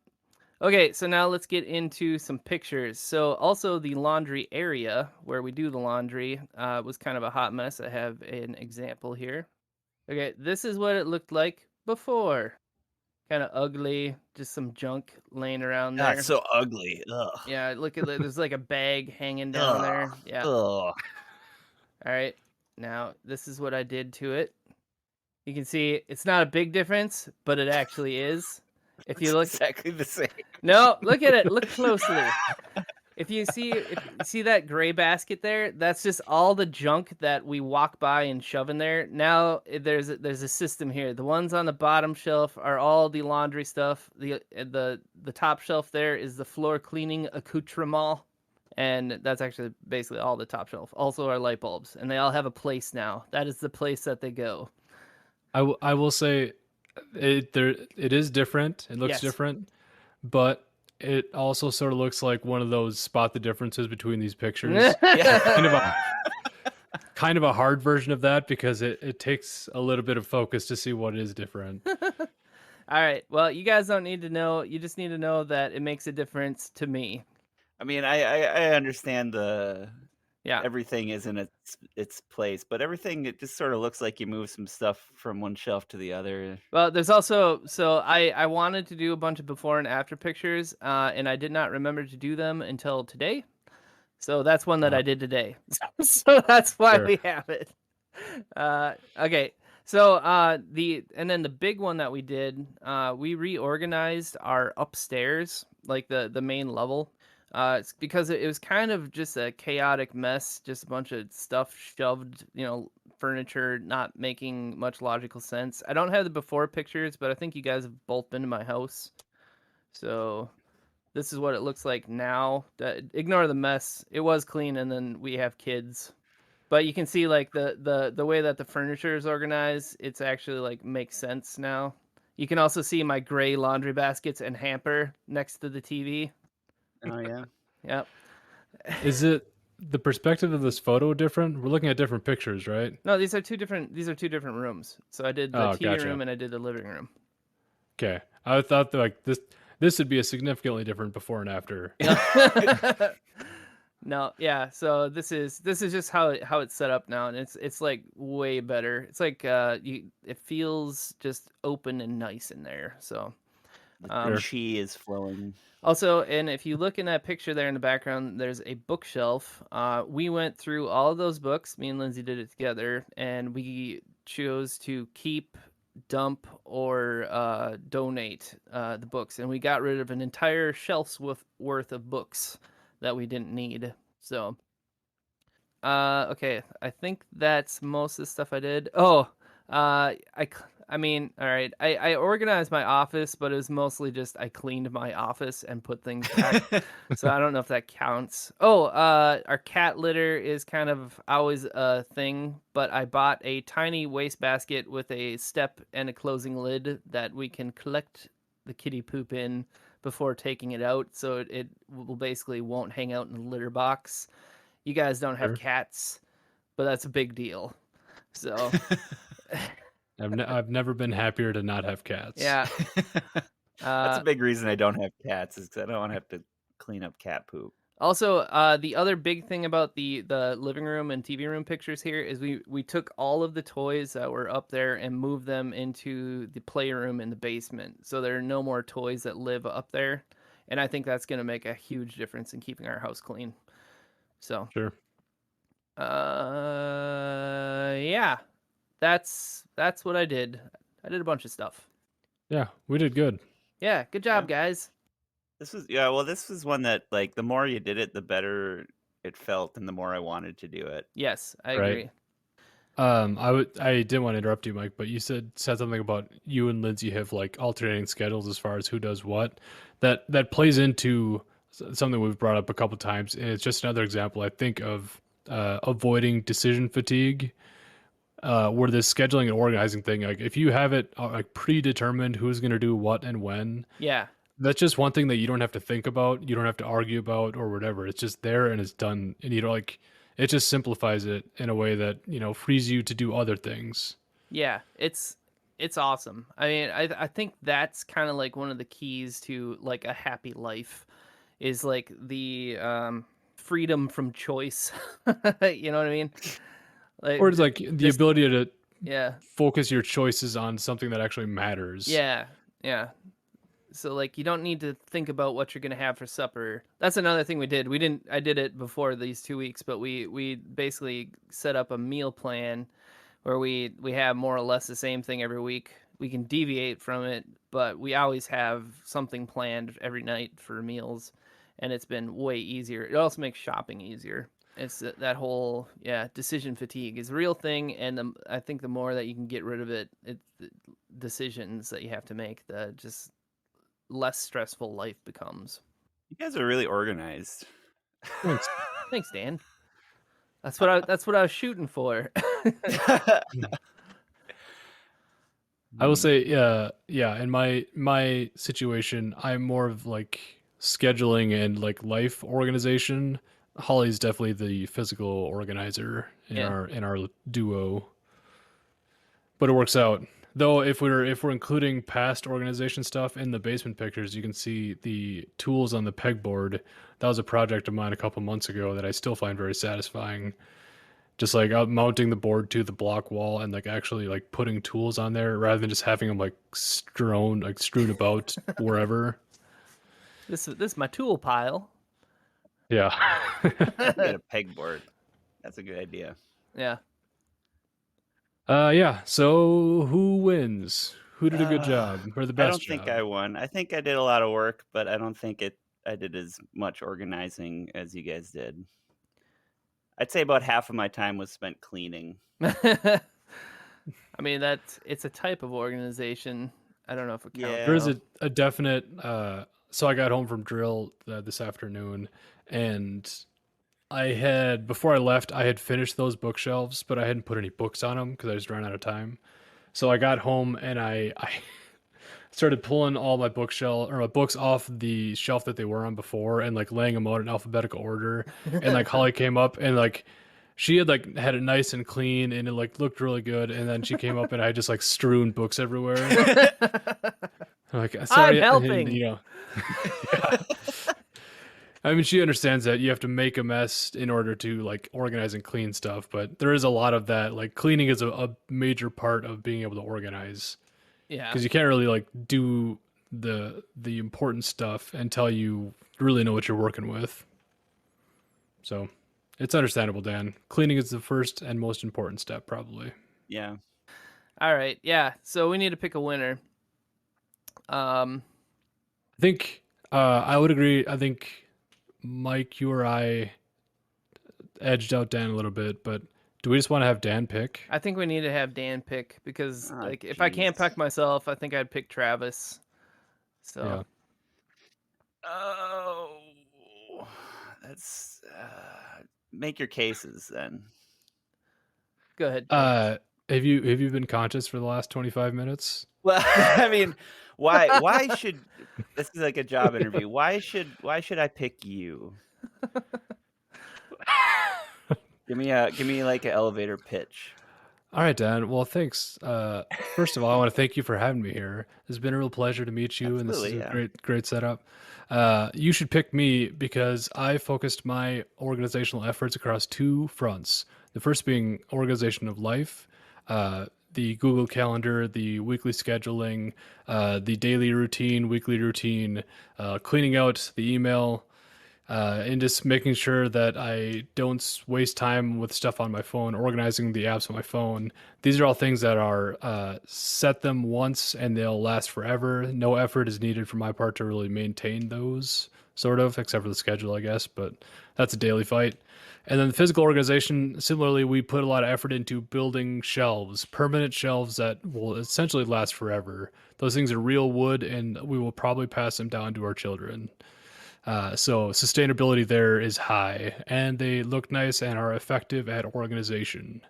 okay, so now let's get into some pictures. So also the laundry area where we do the laundry was kind of a hot mess. I have an example here. Okay, this is what it looked like before. Kind of ugly, just some junk laying around God, it's there. so ugly. Ugh. Yeah, look at there's like a bag hanging down Ugh. there. Yeah. Ugh. All right. Now, this is what I did to it. You can see it's not a big difference, but it actually is. If you It's look, exactly the same. no, look at it. Look closely. If you see that gray basket there, that's just all the junk that we walk by and shove in there. Now there's a system here. The ones on the bottom shelf are all the laundry stuff. The top shelf there is the floor cleaning accoutrement, and that's actually basically all the top shelf. Also our light bulbs, and they all have a place now. That is the place that they go. I will say it is different. It looks Yes. different, but it also sort of looks like one of those spot the differences between these pictures. Yeah. Kind of a kind of a hard version of that because it takes a little bit of focus to see what is different. All right. Well, you guys don't need to know. You just need to know that it makes a difference to me. I mean, I understand the Yeah. everything is in its place, but everything it just sort of looks like you move some stuff from one shelf to the other. Well, there's also I wanted to do a bunch of before and after pictures, and I did not remember to do them until today. So that's one that Uh, I did today. So that's why sure. we have it. Okay. So then the big one that we did, we reorganized our upstairs, like the main level. It's because it was kind of just a chaotic mess, just a bunch of stuff shoved, furniture not making much logical sense. I don't have the before pictures, but I think you guys have both been to my house. So this is what it looks like now. Ignore the mess. It was clean, and then we have kids. But you can see like the way that the furniture is organized, it's actually like makes sense now. You can also see my gray laundry baskets and hamper next to the TV. Oh yeah. Yep. Is it the perspective of this photo different? We're looking at different pictures, right? No, these are two different rooms. So I did the Oh, TV gotcha. room and I did the living room. Okay. I thought that, like this would be a significantly different before and after. No, yeah. So this is just how it's set up now, and it's like way better. It's like it feels just open and nice in there. So The um, Sure. chi is flowing. also, and if you look in that picture there in the background, there's a bookshelf. We went through all of those books. Me and Lindsay did it together, and we chose to keep, dump, or donate the books. And we got rid of an entire shelf's worth of books that we didn't need. So, okay, I think that's most of the stuff I did. Oh, I mean, all right. I organized my office, but it was mostly just I cleaned my office and put things back. So I don't know if that counts. Oh, our cat litter is kind of always a thing, but I bought a tiny wastebasket with a step and a closing lid that we can collect the kitty poop in before taking it out, so it will basically won't hang out in the litter box. You guys don't have Sure. cats, but that's a big deal. So, I've never been happier to not have cats. yeah. That's a Uh, big reason I don't have cats is 'cause I don't want to have to clean up cat poop. Also, the other big thing about the living room and TV room pictures here is we took all of the toys that were up there and moved them into the playroom in the basement. So there are no more toys that live up there, and I think that's going to make a huge difference in keeping our house clean. So, Sure. yeah, that's what I did. I did a bunch of stuff. Yeah, we did good. Yeah, good job, guys. This was one that like the more you did it, the better it felt, and the more I wanted to do it. Yes, I Right. agree. I didn't want to interrupt you, Mike, but you said something about you and Lindsay have like alternating schedules as far as who does what. That plays into something we've brought up a couple times, and it's just another example, I think, of avoiding decision fatigue. Where this scheduling and organizing thing, like if you have it like predetermined who's going to do what and when, Yeah. that's just one thing that you don't have to think about, you don't have to argue about or whatever. It's just there and it's done, and you don't like It just simplifies it in a way that, frees you to do other things. Yeah, it's awesome. I mean, I think that's kind of like one of the keys to like a happy life is like the freedom from choice. You know what I mean? Or Like it's like the just ability to yeah. focus your choices on something that actually matters. Yeah. Yeah. So like you don't need to think about what you're gonna have for supper. That's another thing we did. We didn't. I did it before these 2 weeks, but we basically set up a meal plan where we have more or less the same thing every week. We can deviate from it, but we always have something planned every night for meals, and it's been way easier. It also makes shopping easier. It's that whole decision fatigue is a real thing, and I think the more that you can get rid of it, the decisions that you have to make, the just less stressful life becomes. You guys are really organized. Thanks. Thanks, Dan. That's what I was shooting for. I will say, yeah. In my situation, I'm more of like scheduling and like life organization. Holly's definitely the physical organizer in Yeah. our duo, but it works out. Though if we're including past organization stuff in the basement pictures, you can see the tools on the pegboard. That was a project of mine a couple months ago that I still find very satisfying. Just like mounting the board to the block wall and like actually like putting tools on there rather than just having them like strewn about wherever. This is my tool pile. Yeah. Get a pegboard. That's a good idea. Yeah. Yeah. So who wins? Who did a good Uh, job or the I best don't think job? I won. I think I did a lot of work, but I don't think I did as much organizing as you guys did. I'd say about half of my time was spent cleaning. I mean it's a type of organization. I don't know if it counts There is Yeah. though. a definite. So I got home from drill this afternoon, and I had before I left, I had finished those bookshelves, but I hadn't put any books on them because I just ran out of time. So I got home and I started pulling all my bookshelf or my books off the shelf that they were on before and like laying them out in alphabetical order. And like Holly came up and like she had like had it nice and clean and it like looked really good. And then she came up and I just like strewn books everywhere. I'm like, I'm sorry, and helping. yeah. I mean, she understands that you have to make a mess in order to like organize and clean stuff, but there is a lot of that. Like cleaning is a major part of being able to organize Yeah. because you can't really like do the important stuff until you really know what you're working with. So it's understandable, Dan. Cleaning is the first and most important step, probably. Yeah. All right. Yeah. So we need to pick a winner. I think I would agree. I think Mike, you or I edged out Dan a little bit, but do we just want to have Dan pick? I think we need to have Dan pick because Oh, like if I can't jeez. pick myself, I think I'd pick Travis. So Yeah. Oh, that's make your cases then. go ahead. Travis. Have you been conscious for the last 25 minutes? Well, I mean, why should this is like a job interview? Why should I pick you? Give me like an elevator pitch. All right, Dan. Well, thanks. First of all, I want to thank you for having me here. It's been a real pleasure to meet you, and this is Absolutely, a yeah. great setup. You should pick me because I focused my organizational efforts across two fronts. The first being organization of life, the Google Calendar, the weekly scheduling, the daily routine, weekly routine, cleaning out the email, and just making sure that I don't waste time with stuff on my phone, organizing the apps on my phone. These are all things that are set them once and they'll last forever. No effort is needed for my part to really maintain those, sort of, except for the schedule, I guess, but that's a daily fight. And then the physical organization, similarly, we put a lot of effort into building shelves, permanent shelves that will essentially last forever. Those things are real wood, and we will probably pass them down to our children. So sustainability there is high, and they look nice and are effective at organization.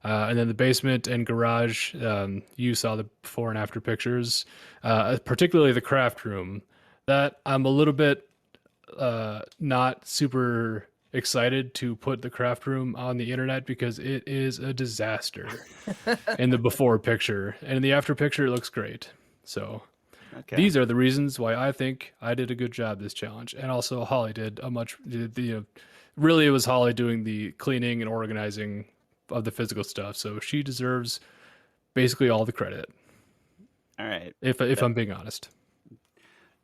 And then the basement and garage, you saw the before and after pictures, particularly the craft room. That I'm a little bit not super excited to put the craft room on the internet because it is a disaster in the before picture, and in the after picture it looks great. So Okay. these are the reasons why I think I did a good job this challenge, and also Holly did a much. Really, it was Holly doing the cleaning and organizing of the physical stuff, so she deserves basically all the credit. All right. If That I'm being honest.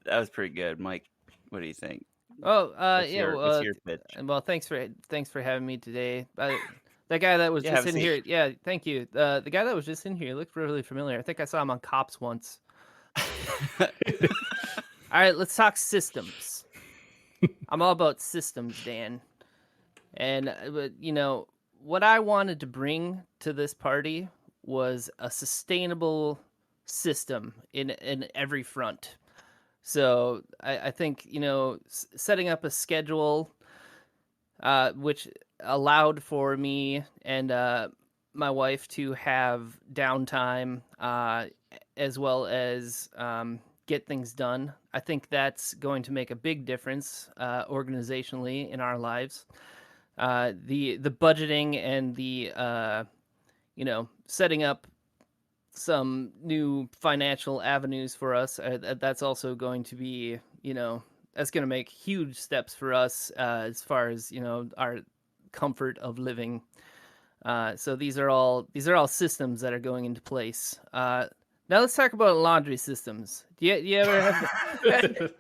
that was pretty good, Mike. What do you think? Oh, What's yeah. what's your pitch? Well, thanks for having me today. That guy that was Yeah, just have a in seat. here. Yeah, thank you. The guy that was just in here looked really familiar. I think I saw him on Cops once. All right, let's talk systems. I'm all about systems, Dan. And what I wanted to bring to this party was a sustainable system in every front. So I think setting up a schedule, which allowed for me and my wife to have downtime, as well as get things done. I think that's going to make a big difference organizationally in our lives. The budgeting and the setting up some new financial avenues for us. That's also going to be, that's going to make huge steps for us as far as our comfort of living. So these are all systems that are going into place. Now let's talk about laundry systems. Do you ever have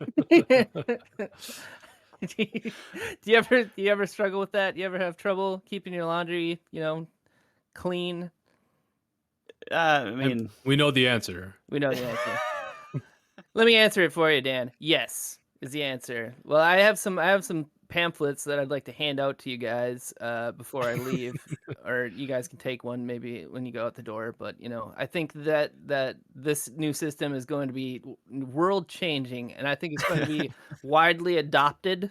do you ever struggle with that? Do you ever have trouble keeping your laundry, clean? I And mean, we know the answer. We know the answer. Let me answer it for you, Dan. Yes is the answer. Well, I have some pamphlets that I'd like to hand out to you guys before I leave, or you guys can take one maybe when you go out the door. But I think that this new system is going to be world changing, and I think it's going to be widely adopted.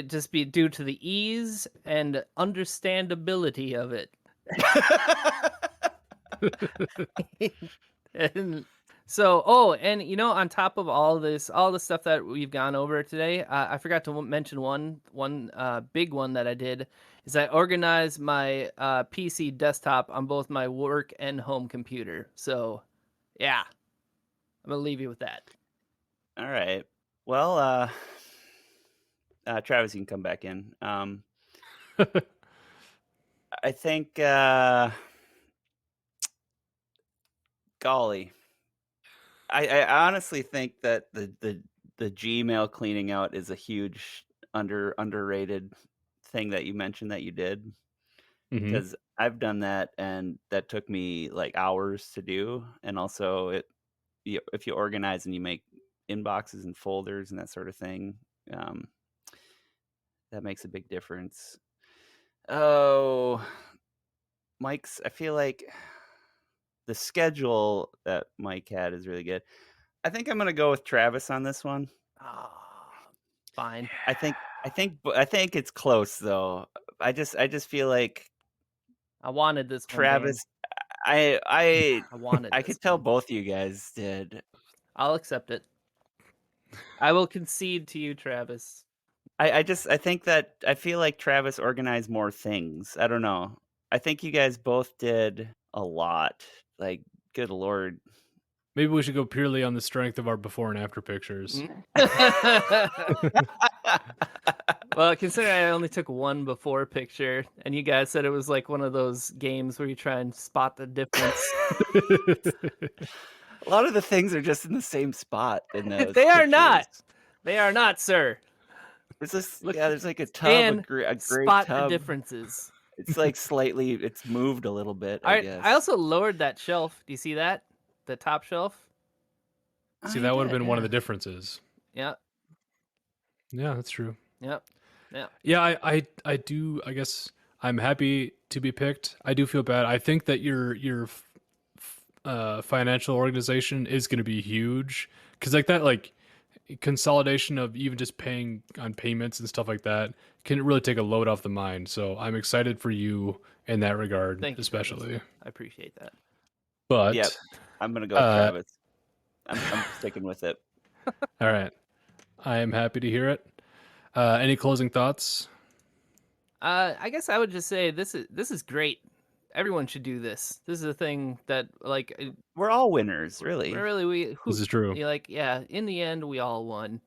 Just be due to the ease and understandability of it. And and on top of all this, all the stuff that we've gone over today, I forgot to mention one big one that I did is I organized my PC desktop on both my work and home computer. So, yeah, I'm gonna leave you with that. all right. Well, Travis, you can come back in. I think, golly, I honestly think that the Gmail cleaning out is a huge underrated thing that you mentioned that you did, Hmm. because I've done that and that took me like hours to do, and also if you organize and you make inboxes and folders and that sort of thing, um, that makes a big difference. Oh, Mike's. I feel like the schedule that Mike had is really good. I think I'm gonna go with Travis on this one. Ah, fine. I think it's close though. I just feel like I wanted this one, Dan. Travis. I I I wanted I this could tell one. both you guys did. I'll accept it. I will concede to you, Travis. I think that I feel like Travis organized more things. I don't know. I think you guys both did a lot. Like, good lord. Maybe we should go purely on the strength of our before and after pictures. Well, considering I only took one before picture, and you guys said it was like one of those games where you try and spot the difference. A lot of the things are just in the same spot in those They are pictures. not. They are not, sir. There's this, Look, yeah, there's like a tub, Dan, a gray spot the tub. differences. It's like slightly, it's moved a little bit, I I guess. also lowered that shelf. Do you see that? The top shelf? See, I that would have did, been one of yeah. the differences. Yep. Yeah, that's true. Yep. Yep. Yeah, I do. I guess I'm happy to be picked. I do feel bad. I think that your financial organization is going to be huge because like that like consolidation of even just paying on payments and stuff like that can really take a load off the mind. So I'm excited for you in that regard, Thank you, Travis. especially. I appreciate that. Yep. But I'm gonna go with uh, Travis. I'm sticking with it. all right, I am happy to hear it. Any closing thoughts? I guess I would just say this is great. Everyone should do this. This is a thing that like We're all winners, really. really we who This is true. like yeah. In the end, we all won.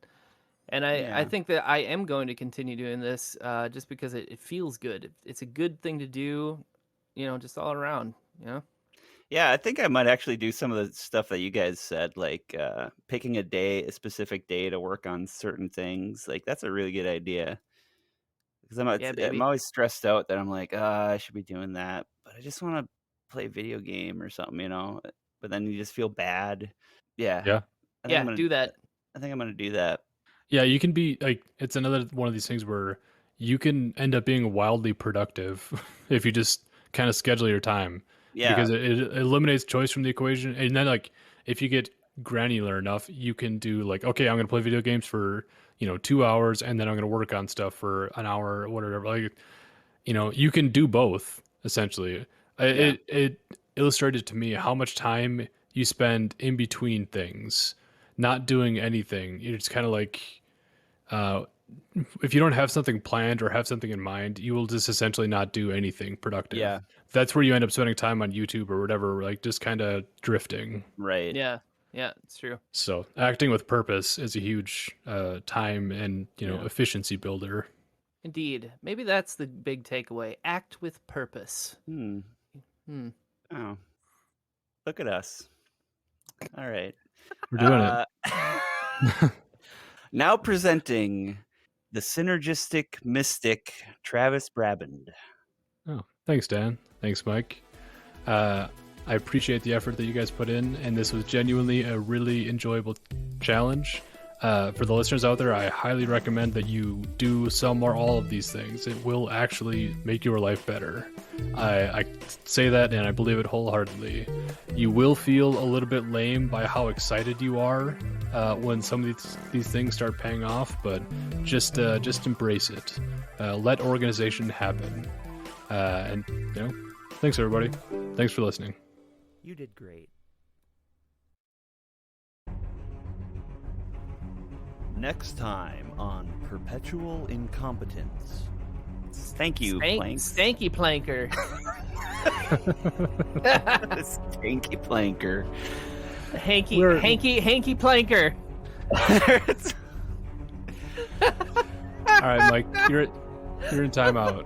And I Yeah. think that I am going to continue doing this just because it feels good. It's a good thing to do, just all around, Yeah, I think I might actually do some of the stuff that you guys said, like, picking a specific day to work on certain things. Like, that's a really good idea. Because Yeah, I'm baby. always stressed out that I'm like, I should be doing that, but I just wanna play a video game or something, but then you just feel bad. Yeah, Yeah. I think I'm Yeah, gonna do that. I think I'm gonna do that. Yeah, you can be like, it's another one of these things where you can end up being wildly productive if you just kind of schedule your time, Yeah, because it eliminates choice from the equation. And then like if you get granular enough, you can do like, okay, I'm going to play video games for 2 hours, and then I'm going to work on stuff for an hour or whatever. Like, you can do both essentially. yeah, It illustrated to me how much time you spend in between things, not doing anything. It's kind of like, uh, if you don't have something planned or have something in mind, you will just essentially not do anything productive. yeah, That's where you end up spending time on YouTube or whatever, like just kind of drifting. right. Yeah. Yeah, it's true. So acting with purpose is a huge time and Yeah. efficiency builder. Indeed. Maybe that's the big takeaway. Act with purpose. Hmm. Hmm. Oh, look at us. All right. We're doing it. Now presenting the Synergistic Mystic, Travis Braband. Oh, thanks, Dan. Thanks, Mike. I appreciate the effort that you guys put in, and this was genuinely a really enjoyable challenge. For the listeners out there, I highly recommend that you do some or all of these things. It will actually make your life better. I say that, and I believe it wholeheartedly. You will feel a little bit lame by how excited you are when some of these things start paying off, but just embrace it. Let organization happen. And thanks everybody. Thanks for listening. You did great. Next time on Perpetual Incompetence. Thank you, Planks. Stanky planker. Stanky Planker. Hanky We're- hanky planker. All right, Mike, you're in timeout.